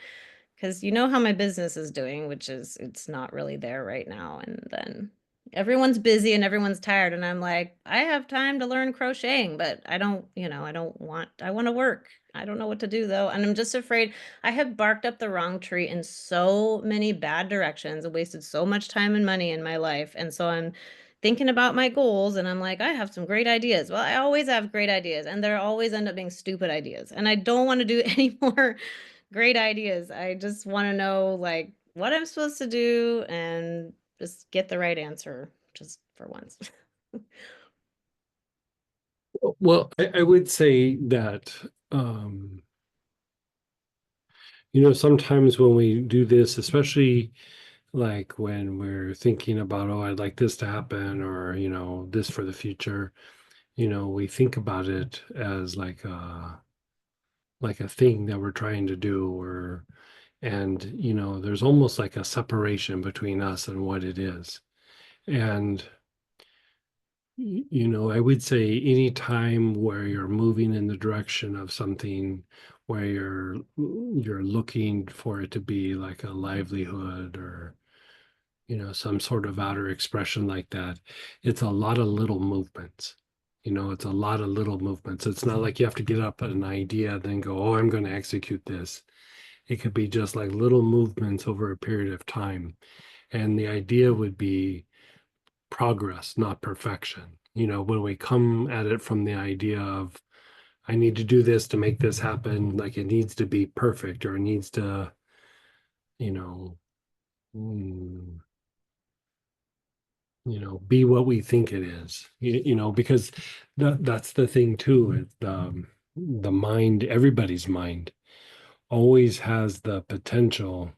Because you know how my business is doing, which is it's not really there right now. And then everyone's busy and everyone's tired. And I'm like, I have time to learn crocheting, but I want to work. I don't know what to do though. And I'm just afraid I have barked up the wrong tree in so many bad directions and wasted so much time and money in my life. And so I'm thinking about my goals and I'm like, I have some great ideas. Well, I always have great ideas and they always end up being stupid ideas. And I don't want to do any more great ideas. I just want to know like what I'm supposed to do and just get the right answer just for once. Well, I would say that sometimes when we do this, especially like when we're thinking about, oh, I'd like this to happen, or this for the future, we think about it as like a thing that we're trying to do, and there's almost like a separation between us and what it is. And I would say any time where you're moving in the direction of something where you're looking for it to be like a livelihood, or some sort of outer expression like that, it's a lot of little movements. It's a lot of little movements. It's not like you have to get up at an idea then go, oh, I'm going to execute this. It could be just like little movements over a period of time. And the idea would be progress, not perfection. When we come at it from the idea of, I need to do this to make this happen, like it needs to be perfect, or it needs to, you know, mm, be what we think it is, because that's the thing too. The mind, everybody's mind always has the potential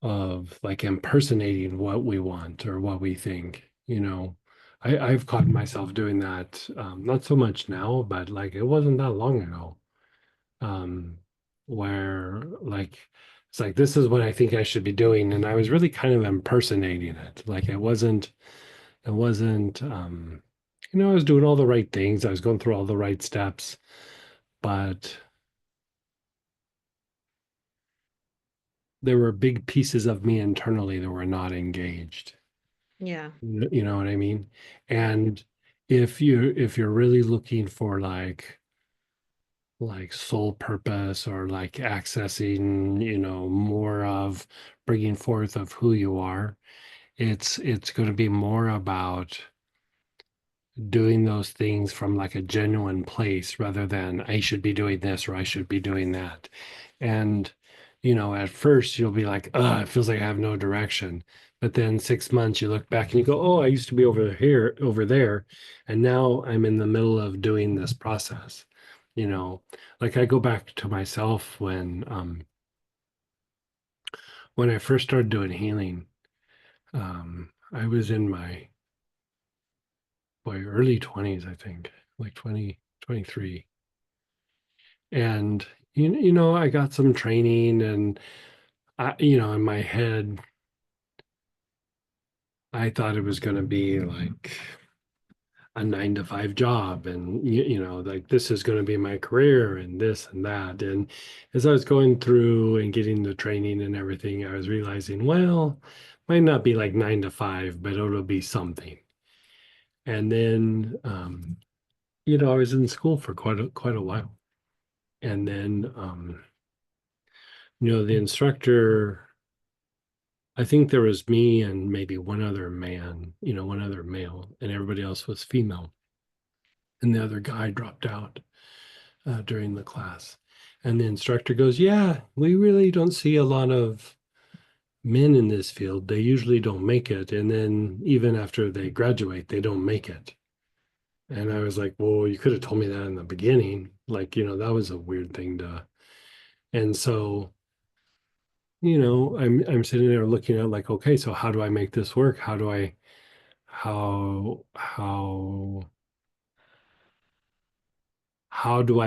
of like impersonating what we want or what we think. I've caught myself doing that, not so much now, but like it wasn't that long ago, um, where like it's like this is what I think I should be doing, and I was really kind of impersonating it. Like it wasn't. I was doing all the right things. I was going through all the right steps, but there were big pieces of me internally that were not engaged. Yeah. You know what I mean? And if you're really looking for like soul purpose, or like accessing, more of springing forth of who you are. It's going to be more about doing those things from like a genuine place rather than I should be doing this or I should be doing that. And, at first you'll be like, it feels like I have no direction. But then 6 months you look back and you go, oh, I used to be over here, over there. And now I'm in the middle of doing this process. Like I go back to myself when I first started doing healing, I was in my early 20s, I think, like 20, 23. And I got some training, and in my head, I thought it was going to be like a 9 to 5 job, and like this is going to be my career and this and that. And as I was going through and getting the training and everything, I was realizing, well, might not be like 9 to 5, but it'll be something. And then, I was in school for quite a while. And then, the instructor, I think there was me and maybe one other man, one other male, and everybody else was female. And the other guy dropped out during the class. And the instructor goes, yeah, we really don't see a lot of men in this field. They usually don't make it. And then even after they graduate, they don't make it. And I was like, well, you could have told me that in the beginning. Like, that was a weird thing to. And so, I'm sitting there looking at like, okay, so how do I make this work? How do I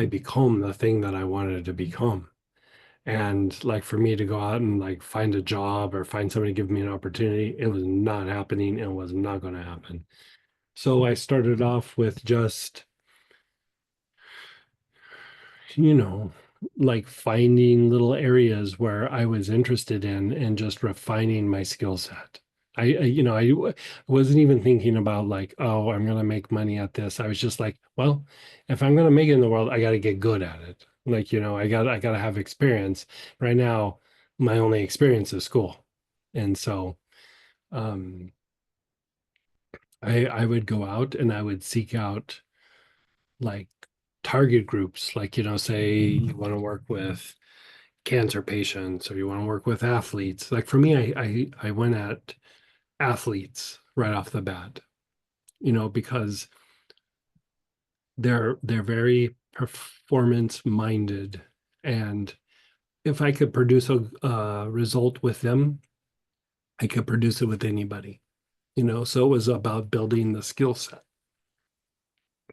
become the thing that I wanted to become? And like for me to go out and like find a job or find somebody to give me an opportunity, it was not happening and was not going to happen. So I started off with just, like finding little areas where I was interested in and just refining my skill set. I wasn't even thinking about like, oh, I'm going to make money at this. I was just like, well, if I'm going to make it in the world, I got to get good at it. Like, I got to have experience. Right now, my only experience is school. And so, um, I would go out and I would seek out like target groups, like, say you want to work with cancer patients or you want to work with athletes. Like for me, I went at athletes right off the bat, because they're very performance minded. And if I could produce a result with them, I could produce it with anybody, so it was about building the skill set.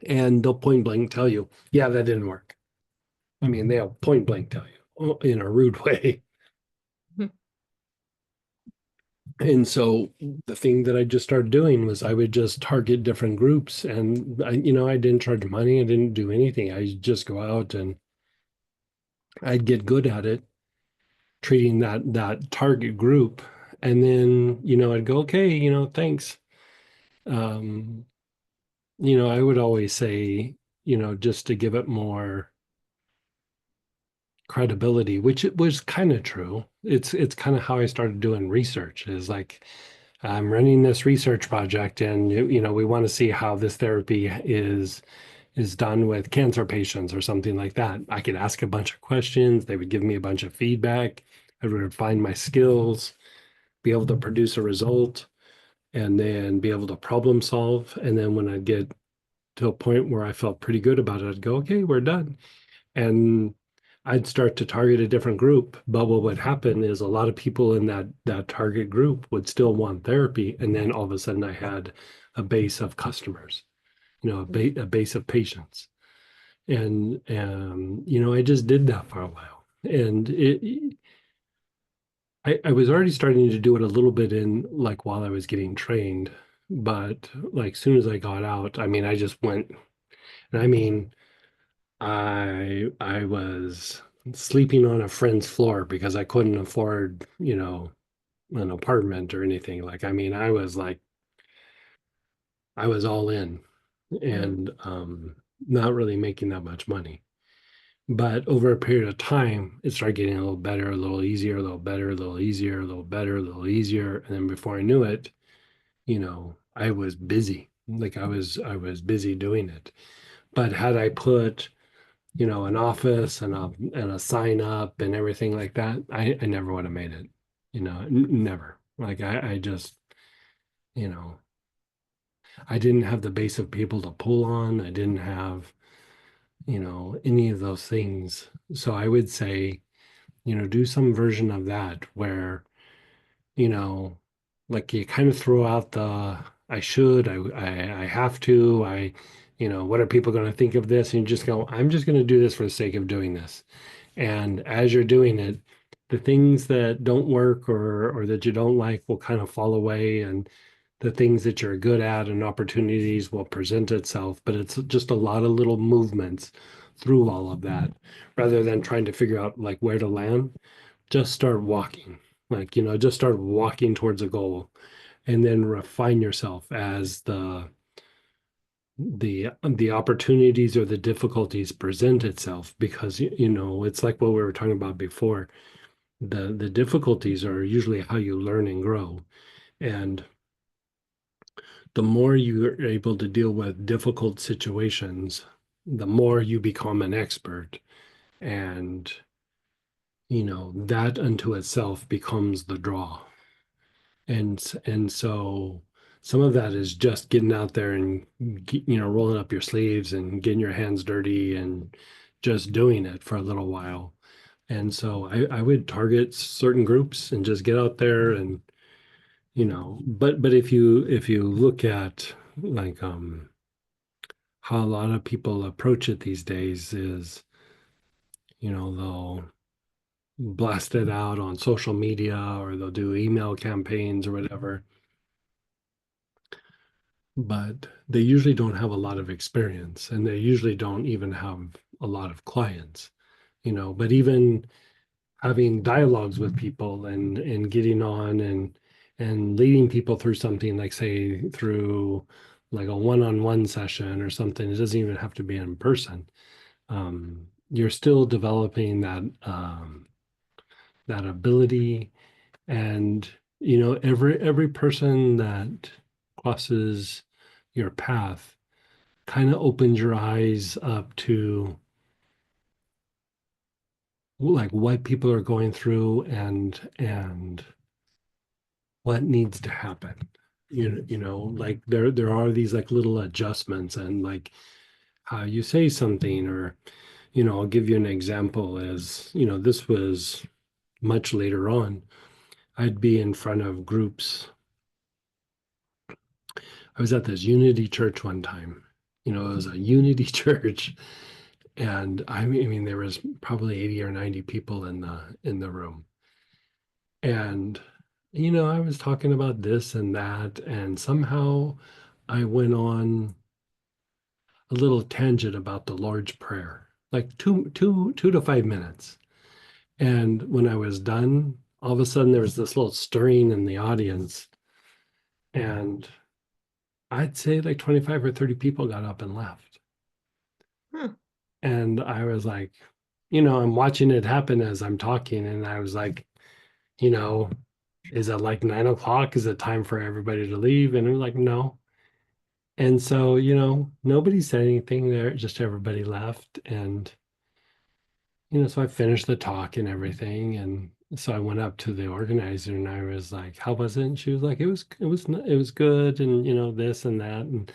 And they'll point blank tell you, yeah, that didn't work. I mean, they'll point blank tell you in a rude way. And so the thing that I just started doing was I would just target different groups, and I didn't charge money. I didn't do anything. I just go out and I'd get good at it, treating that target group. And then, I'd go, okay, thanks. I would always say, just to give it more credibility, which it was kind of true. It's kind of how I started doing research, is like, I'm running this research project, and we want to see how this therapy is done with cancer patients or something like that. I could ask a bunch of questions. They would give me a bunch of feedback. I would refine my skills, be able to produce a result, and then be able to problem solve. And then when I get to a point where I felt pretty good about it, I'd go, okay, we're done. And I'd start to target a different group. But what would happen is a lot of people in that target group would still want therapy. And then all of a sudden I had a base of customers, a base of patients. And, I just did that for a while. And I was already starting to do it a little bit in like while I was getting trained. But like soon as I got out, I mean, I just went, and I mean, I was sleeping on a friend's floor because I couldn't afford, an apartment or anything. Like, I mean, I was all in, and not really making that much money. But over a period of time, it started getting a little better, a little easier, a little better, a little easier, a little better, a little easier. And then before I knew it, I was busy. Like I was busy doing it. But had I put, an office and a sign up and everything like that, I never would have made it. Never. Like I just, you know, I didn't have the base of people to pull on. I didn't have, any of those things. So I would say, do some version of that where, you know, like you kind of throw out the I should, I have to, what are people going to think of this? And you just go, I'm just going to do this for the sake of doing this. And as you're doing it, the things that don't work or that you don't like will kind of fall away, and the things that you're good at and opportunities will present itself. But it's just a lot of little movements through all of that rather than trying to figure out like where to land. Just start walking. Like, just start walking towards a goal and then refine yourself as the opportunities or the difficulties present itself, because it's like what we were talking about before. The difficulties are usually how you learn and grow. And the more you're able to deal with difficult situations, the more you become an expert. And that unto itself becomes the draw. And so some of that is just getting out there and rolling up your sleeves and getting your hands dirty and just doing it for a little while. And so I would target certain groups and just get out there and but if you look at like how a lot of people approach it these days is they'll blast it out on social media, or they'll do email campaigns or whatever, but they usually don't have a lot of experience, and they usually don't even have a lot of clients. But even having dialogues with people and getting on and leading people through something, like say through like a one-on-one session or something, it doesn't even have to be in person. You're still developing that ability. And every person that crosses your path kind of opens your eyes up to like what people are going through and what needs to happen. Like there are these like little adjustments, and like how you say something, or I'll give you an example. As this was much later on. I'd be in front of groups. I was at this Unity church one time. It was a Unity church, and I mean there was probably 80 or 90 people in the room. And I was talking about this and that, and somehow I went on a little tangent about the Lord's Prayer, like 2 to 5 minutes. And when I was done, all of a sudden there was this little stirring in the audience, and I'd say like 25 or 30 people got up and left. Huh. And I was like, I'm watching it happen as I'm talking. And I was like, is it like 9 o'clock? Is it time for everybody to leave? And it was like, no. And so, nobody said anything there, just everybody left. And, so I finished the talk and everything. And so I went up to the organizer and I was like, how was it? And she was like, it was good. And, this and that. And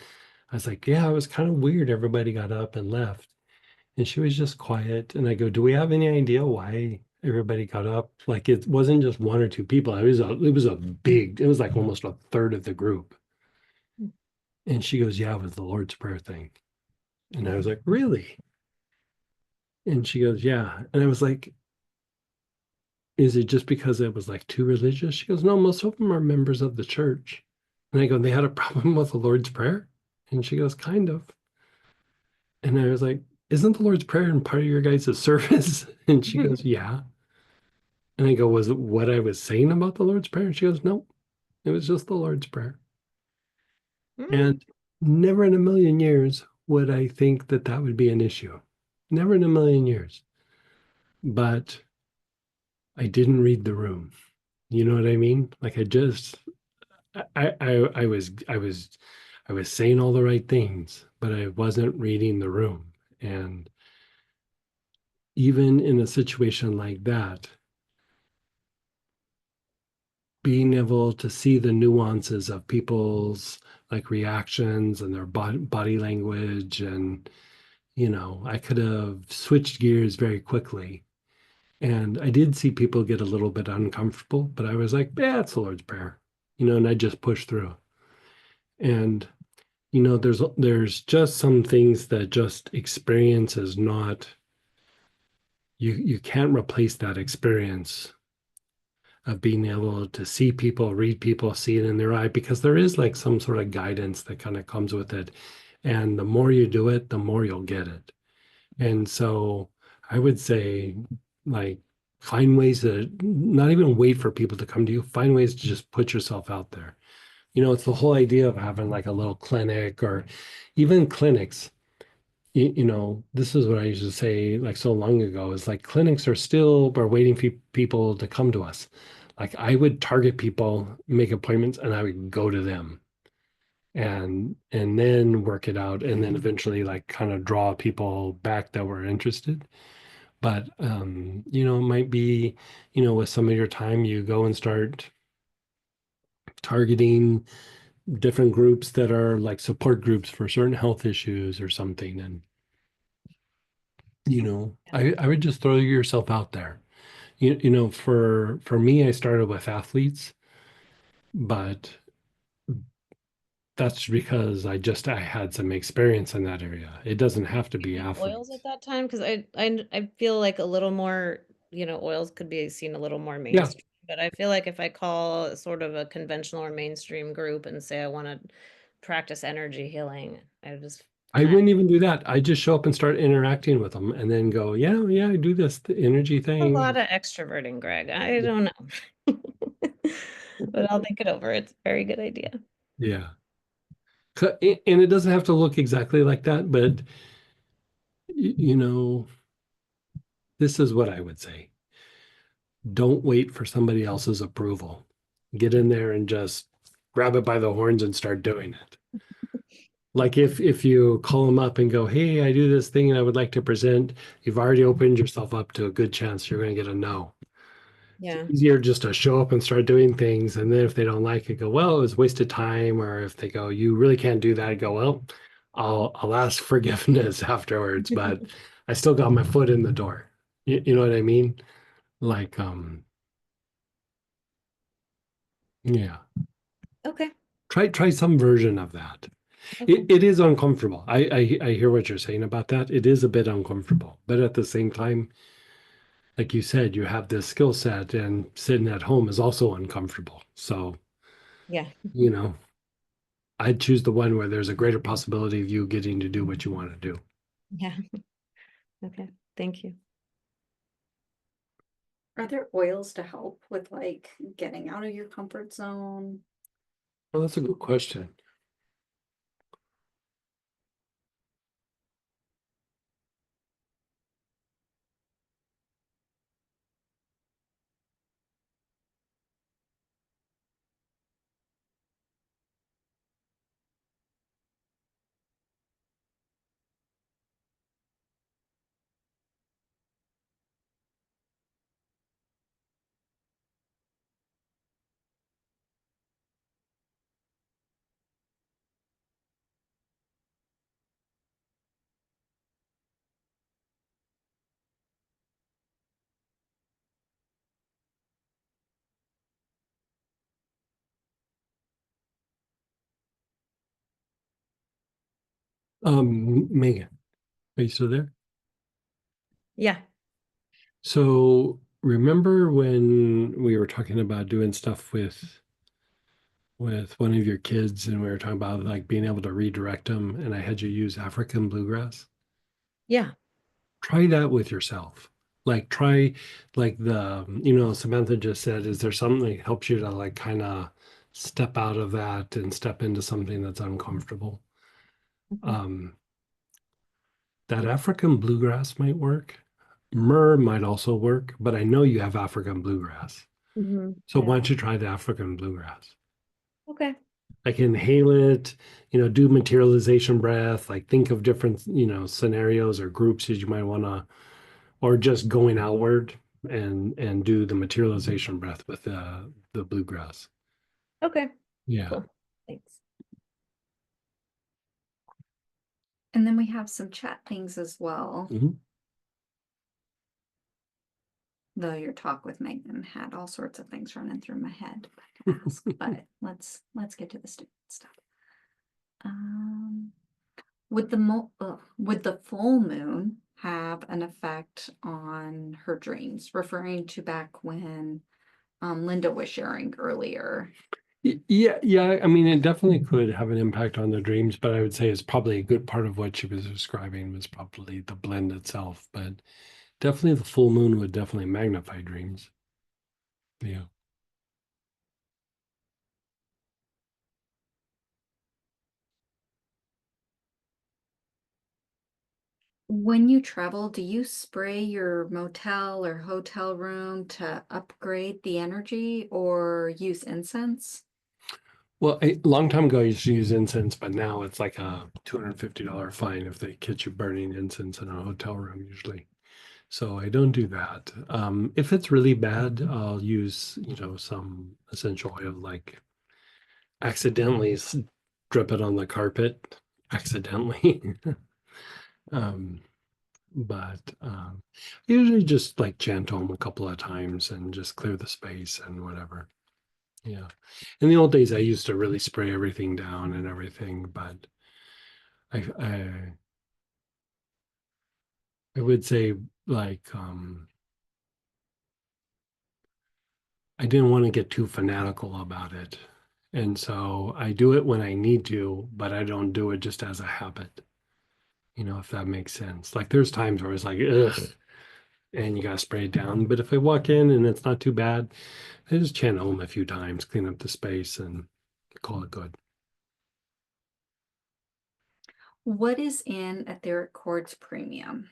I was like, yeah, it was kind of weird. Everybody got up and left. And she was just quiet. And I go, do we have any idea why everybody got up? Like it wasn't just one or two people. It was like almost a third of the group. And she goes, yeah, it was the Lord's Prayer thing. And I was like, really? And she goes, yeah. And I was like, is it just because it was like too religious? She goes, no, most of them are members of the church. And I go, they had a problem with the Lord's Prayer? And she goes, kind of. And I was like, isn't the Lord's Prayer in part of your guys' service? And she goes, yeah. And I go, was it what I was saying about the Lord's Prayer? And she goes, no, it was just the Lord's Prayer. Mm. And never in a million years would I think that that would be an issue. never in a million years. But I didn't read the room. You know what I mean? Like I was saying all the right things, but I wasn't reading the room. And even in a situation like that, being able to see the nuances of people's like reactions and their body language, and I could have switched gears very quickly. And I did see people get a little bit uncomfortable, but I was like, yeah, it's the Lord's Prayer, and I just pushed through. And there's just some things that just experience is not, you can't replace that experience of being able to see people, read people, see it in their eye, because there is like some sort of guidance that kind of comes with it. And the more you do it, the more you'll get it. And so I would say, like, find ways to not even wait for people to come to you, find ways to just put yourself out there. It's the whole idea of having like a little clinic, or even clinics. This is what I used to say like so long ago, is like clinics are still, we're waiting for people to come to us. Like I would target people, make appointments, and I would go to them and then work it out, and then eventually like kind of draw people back that were interested. But it might be, with some of your time, you go and start targeting different groups that are like support groups for certain health issues or something. And I would just throw yourself out there. For me, I started with athletes, but that's because I had some experience in that area. It doesn't have to be Oils athletes. at that time, because I feel like a little more, oils could be seen a little more Yeah, mainstream. But I feel like if I call sort of a conventional or mainstream group and say I want to practice energy healing, I just I kind wouldn't even do that. I just show up and start interacting with them, and then go, yeah, yeah, I do this the energy of a lot thing. of extroverting, Greg. I don't know. But I'll think it over. It's a very good idea. Yeah. And it doesn't have to look exactly like that, but you know, this is what I would say. Don't wait for somebody else's approval. Get in there and just grab it by the horns and start doing it. Like if you call them up and go, hey, I do this thing and I would like to present, you've already opened yourself up to a good chance you're going to get a no. It's Yeah. easier just to show up and start doing things. And then if they don't like it, go, well, it was wasted time. Or if they go, you really can't do that, go, well, I'll ask forgiveness afterwards, but I still got my foot in the door. You know what I mean? Like, yeah. Okay. Try some version of that. Okay. It is uncomfortable. I hear what you're saying about that. It is a bit uncomfortable, but at the same time, like you said, you have this skill set, and sitting at home is also uncomfortable. So, Yeah. you know, I'd choose the one where there's a greater possibility of you getting to do what you want to do. Yeah. Okay. Thank you. Are there oils to help with like getting out of your comfort zone? Well, that's a good question. Megan, are you still there? Yeah. So remember when we were talking about doing stuff with one of your kids, and we were talking about like being able to redirect them, and I had you use African bluegrass? Yeah. Try that with yourself. Like try, like Samantha just said, is there something that helps you to like kind of step out of that and step into something that's uncomfortable? Okay. Um, That African bluegrass might work. Myrrh might also work, but I know you have African bluegrass. So why don't you try the African bluegrass? Okay. Like inhale it, do materialization breath, like think of different, scenarios or groups that you might want to, or just going outward and do the materialization breath with the bluegrass. Okay. Yeah. Cool. Thanks. And then we have some chat things as well. Mhm. Though your talk with Megan had all sorts of things running through my head to ask, but let's get to the stupid stuff. Would the full moon have an effect on her dreams? Referring to back when Linda was sharing earlier. Yeah. I mean, it definitely could have an impact on the dreams, but I would say it's probably a good part of what she was describing was probably the blend itself. But definitely the full moon would definitely magnify dreams. Yeah. When you travel, do you spray your motel or hotel room to upgrade the energy or use incense? Well, a long time ago, I used to use incense, but now it's like a $250 fine if they catch you burning incense in a hotel room, usually. So I don't do that. If it's really bad, I'll use, some essential oil, like accidentally drip it on the carpet, accidentally. um, but usually just like chant home a couple of times and just clear the space and whatever. Yeah. In the old days, I used to really spray everything down and everything, but I would say like I didn't want to get too fanatical about it. And so I do it when I need to, but I don't do it just as a habit, if that makes sense. Like there's times where it's like, ugh, and you gotta spray it down. But if I walk in and it's not too bad, I just chant home a few times, clean up the space and call it good. What is in etheric quartz premium?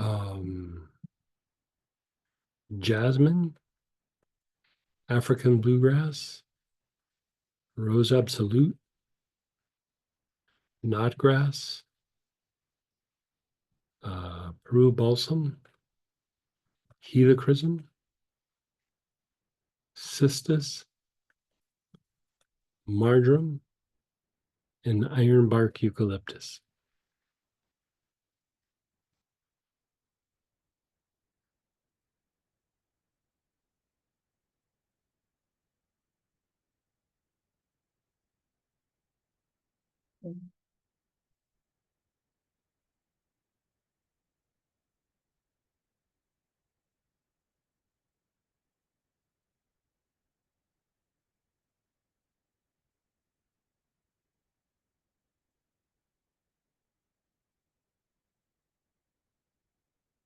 Um, Jasmine, African bluegrass, rose absolute, knotgrass, Peru balsam, helichrysum, cistus, marjoram, and ironbark eucalyptus.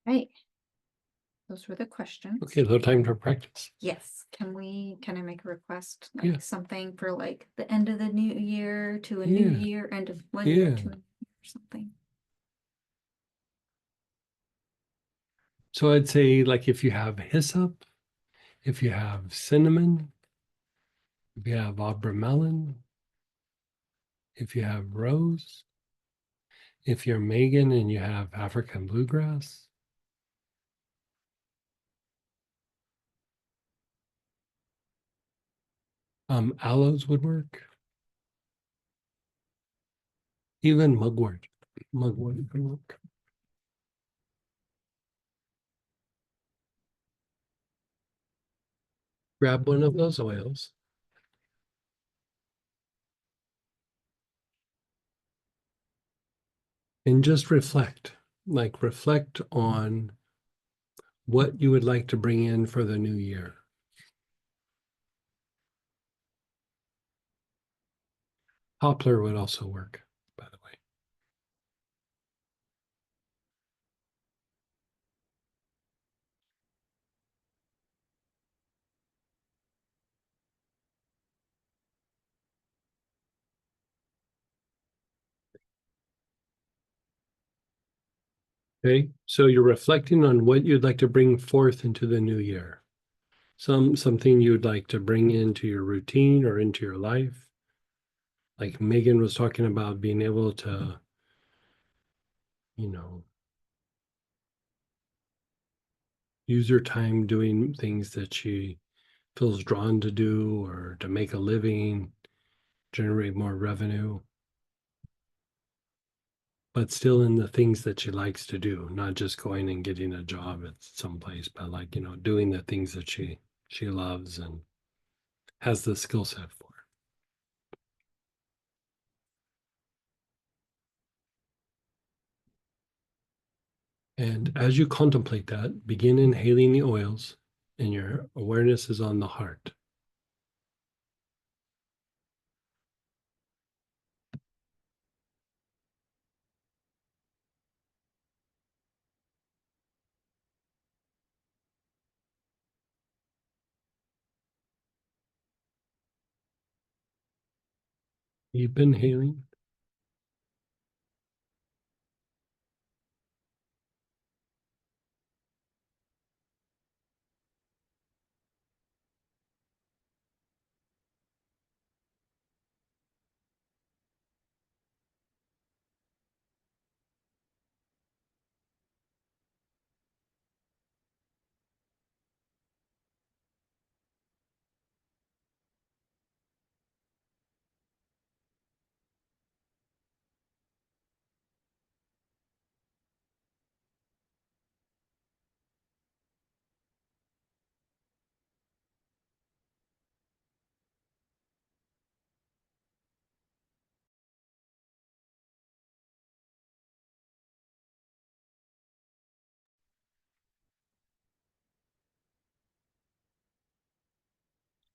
Right. Those were the questions. Okay, a little time for practice. Yes. Can I make a request? Like Yeah. something for like the end of the new year to a new Yeah. year, end of one year Yeah. to a new year or something. So I'd say like if you have hyssop, if you have cinnamon, if you have abramelon, if you have rose, if you're Megan and you have African bluegrass, aloes would work. Even mugwort. Mugwort could work. Grab one of those oils. And just reflect, reflect on what you would like to bring in for the new year. Poplar would also work, by the way. Okay, so you're reflecting on what you'd like to bring forth into the new year. Something you'd like to bring into your routine or into your life. Like Megan was talking about being able to, use her time doing things that she feels drawn to do or to make a living, generate more revenue, but still in the things that she likes to do, not just going and getting a job at some place, but doing the things that she loves and has the skill set for. And as you contemplate that, begin inhaling the oils, and your awareness is on the heart. Keep inhaling.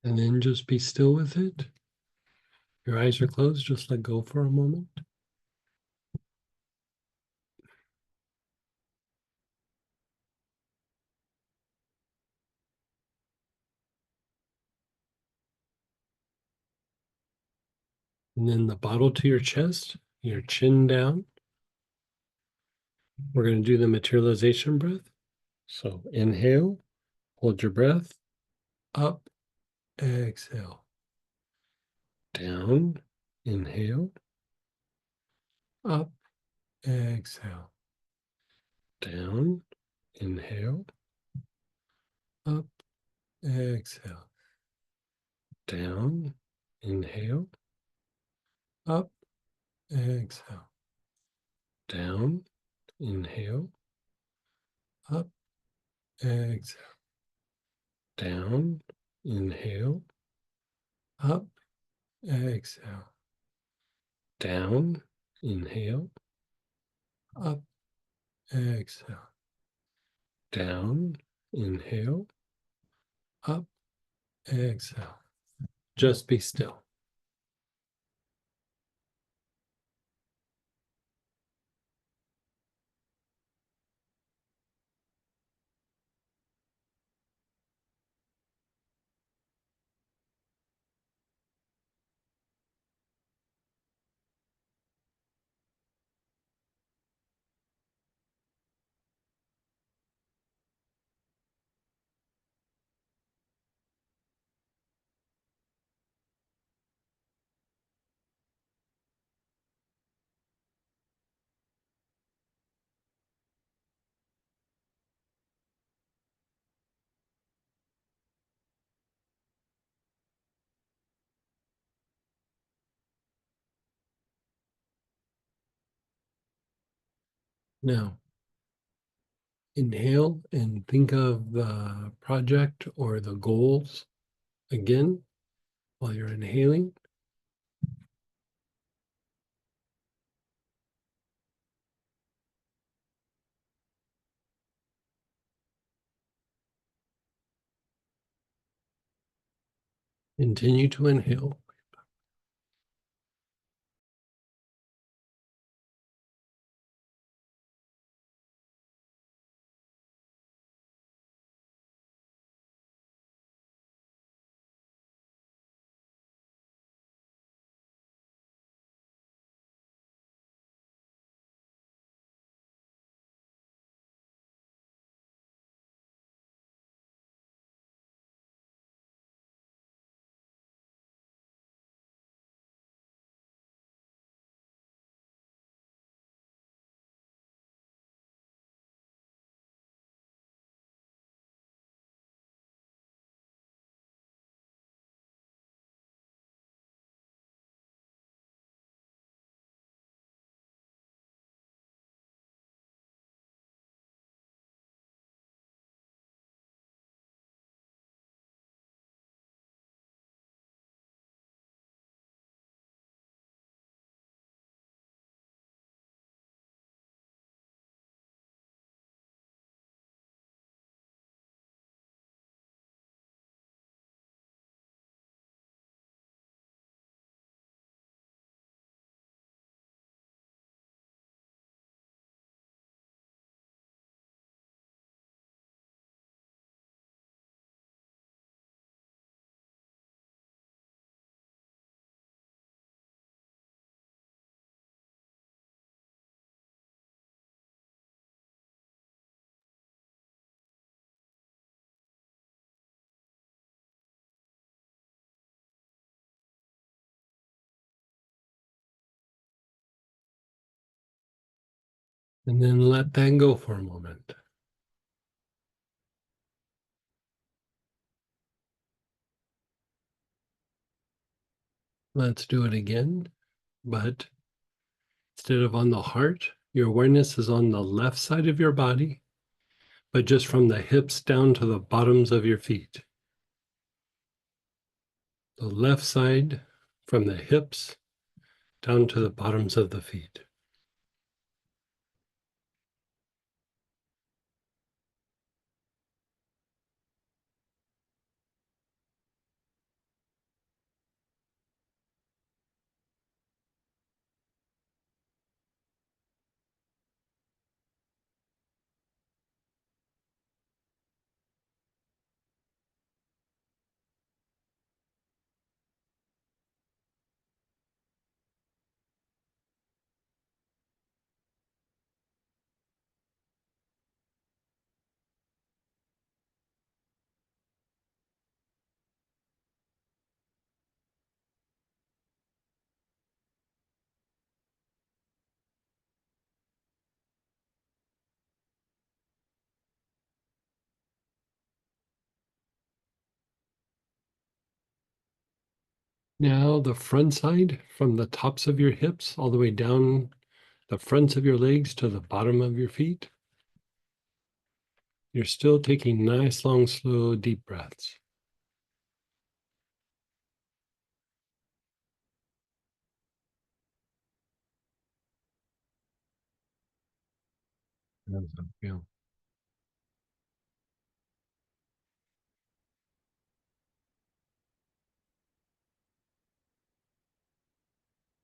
And then just be still with it. Your eyes are closed, just let go for a moment. And then the bottle to your chest, your chin down. We're going to do the materialization breath. So inhale, hold your breath, up, exhale. Down, inhale, up, exhale. Down, inhale, up, exhale. Down, inhale, up, exhale. Down, inhale, up, exhale. Down, inhale, up, exhale. Down, inhale, up, exhale. Down, inhale, up, exhale. Just be still. Now, inhale and think of the project or the goals again while you're inhaling. Continue to inhale. And then let that go for a moment. Let's do it again, but instead of on the heart, your awareness is on the left side of your body, but just from the hips down to the bottoms of your feet. The left side from the hips down to the bottoms of the feet. Now the front side from the tops of your hips all the way down the fronts of your legs to the bottom of your feet. You're still taking nice, long, slow, deep breaths. How does that feel?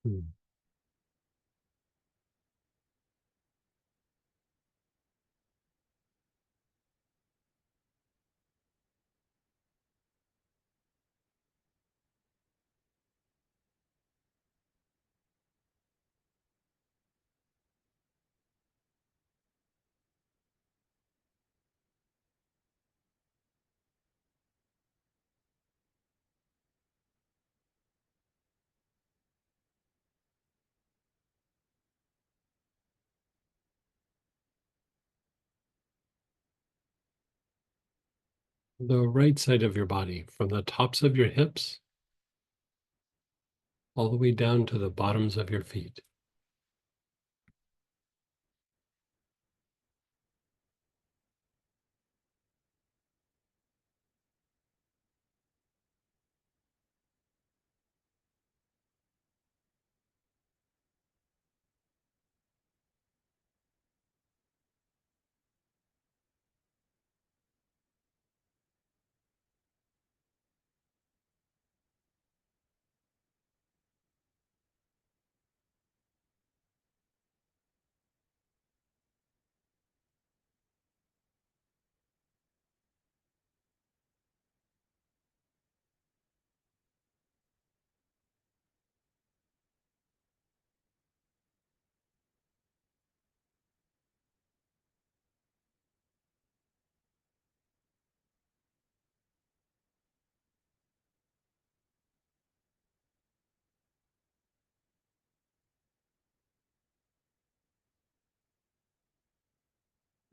Hmm. The right side of your body, from the tops of your hips all the way down to the bottoms of your feet.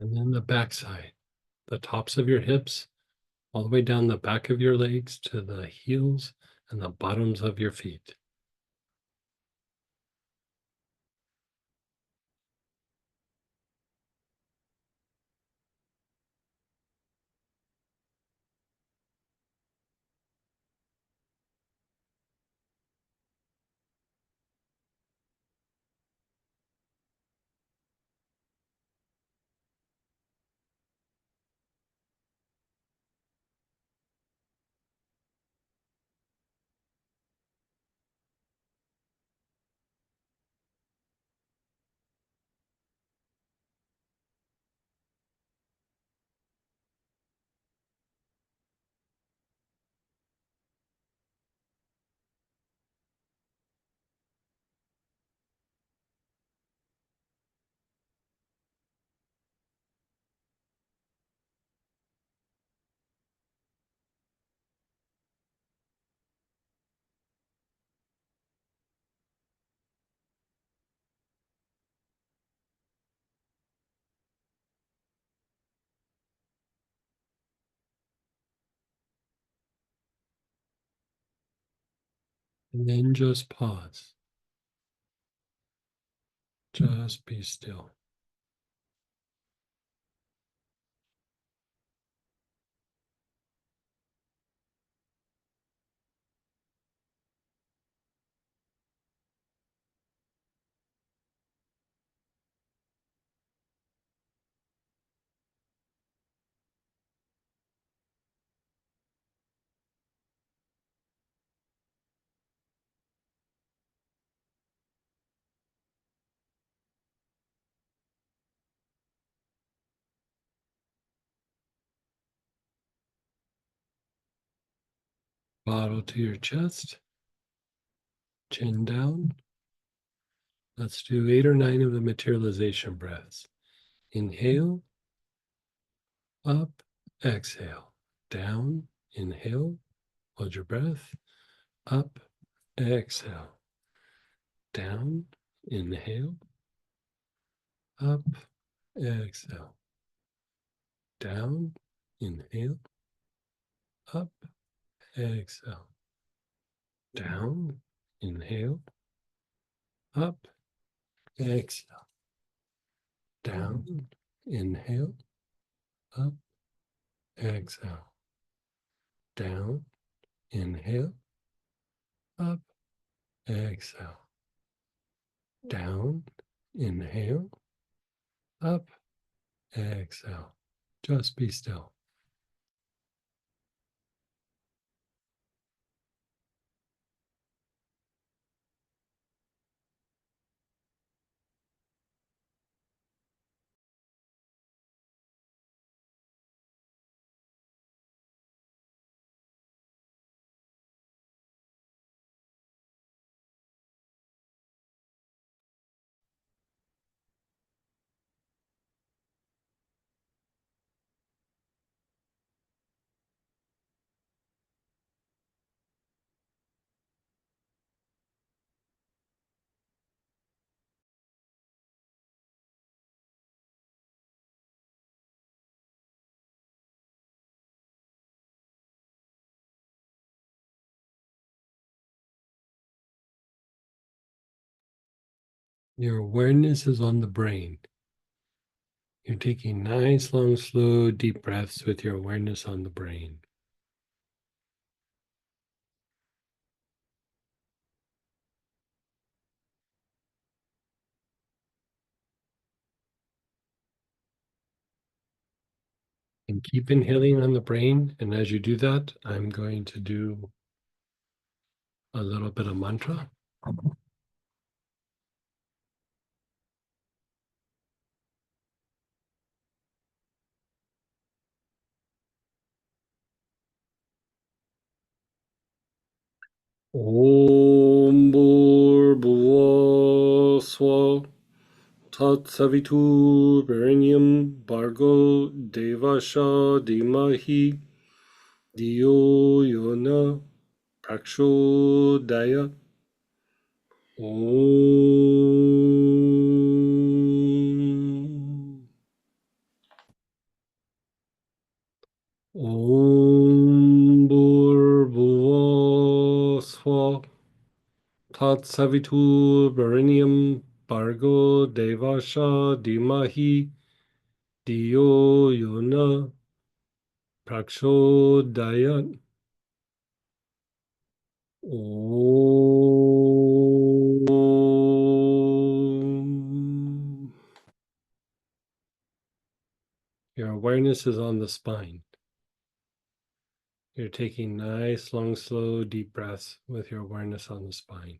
And then the back side, the tops of your hips, all the way down the back of your legs to the heels and the bottoms of your feet. And then just pause. Just be still. Bottle to your chest, chin down. Let's do 8 or 9 of the materialization breaths. Inhale, up, exhale, down, inhale, hold your breath, up, exhale, down, inhale, up, exhale, down, inhale, up, exhale, down, inhale, up, exhale, down, inhale, up, exhale, down, inhale, up, exhale, down, inhale, up, exhale. Just be still. Your awareness is on the brain. You're taking nice, long, slow, deep breaths with your awareness on the brain. And keep inhaling on the brain. And as you do that, I'm going to do a little bit of mantra. Om Bhur Bhuva Swa Tat Savitur Varenyam Bhargo Devasha Dhimahi Diyo Yona Prachodaya. Om. Tatsavitur Berenium Bargo Devasha Dimahi Dio Yona Prakshodayat. Om. Your awareness is on the spine. You're taking nice, long, slow, deep breaths with your awareness on the spine.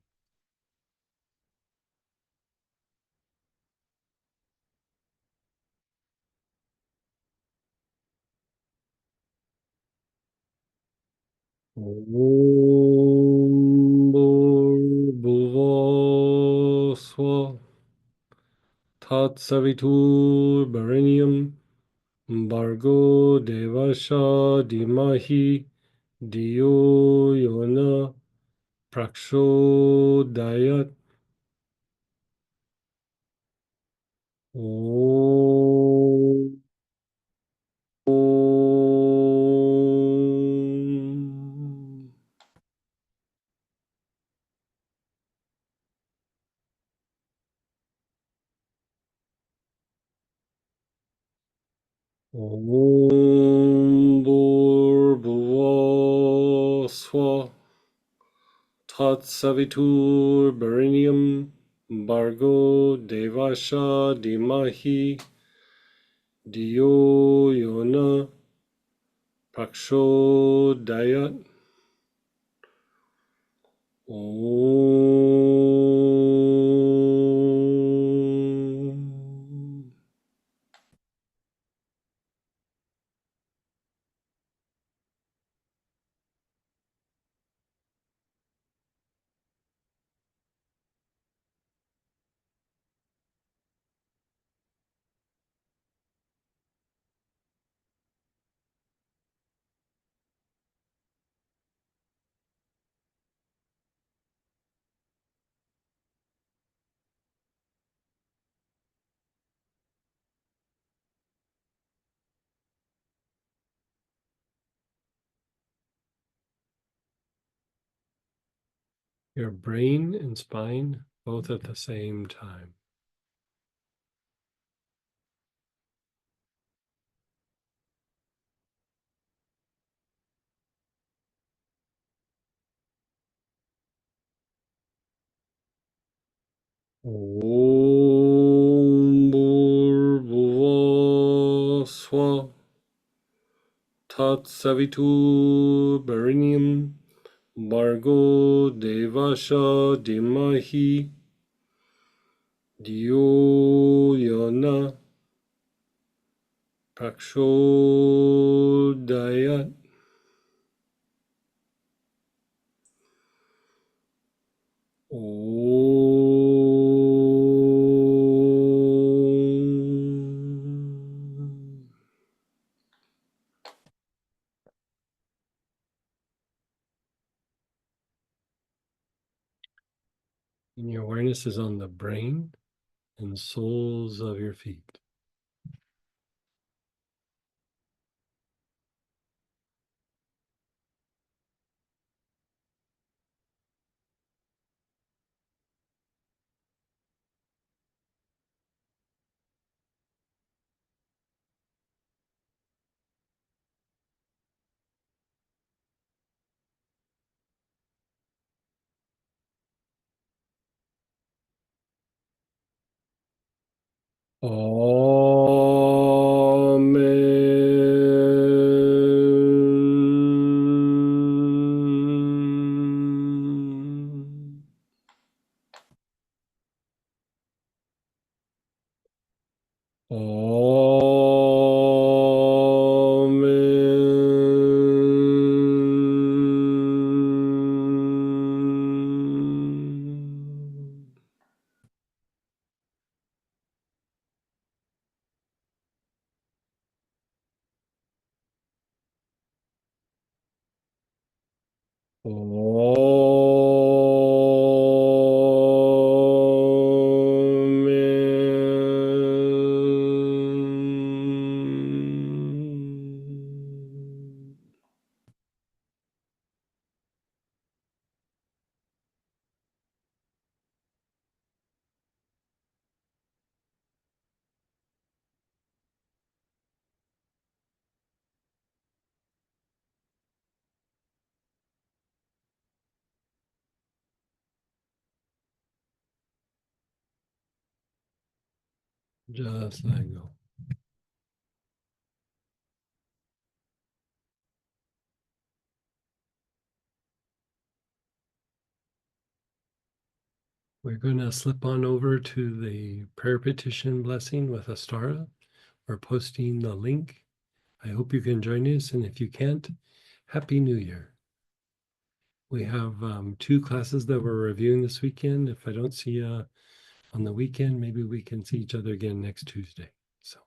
Om Bhuvo Swa Tat Savitur Barenium Bargo Devasha Dimahi Dio Yona Prakshodayat. Om. Om Bhurбhuva Swa Tat Savitur Berenium Bargo Devasha Dimahi Dio Yona Prakshodayat. Om. Your brain and spine both at the same time. Om Bhurбhuva Swa Tat Savitur Berenium Bargo Devasha Dimahi Dio Yona Prakshodayat. Om. And your awareness is on the brain and soles of your feet. Amen. Amen. Just let go. We're going to slip on over to the prayer petition blessing with Astara. We're posting the link. I hope you can join us, and if you can't, Happy New Year. We have 2 classes that we're reviewing this weekend. If I don't see you on the weekend, maybe we can see each other again next Tuesday. So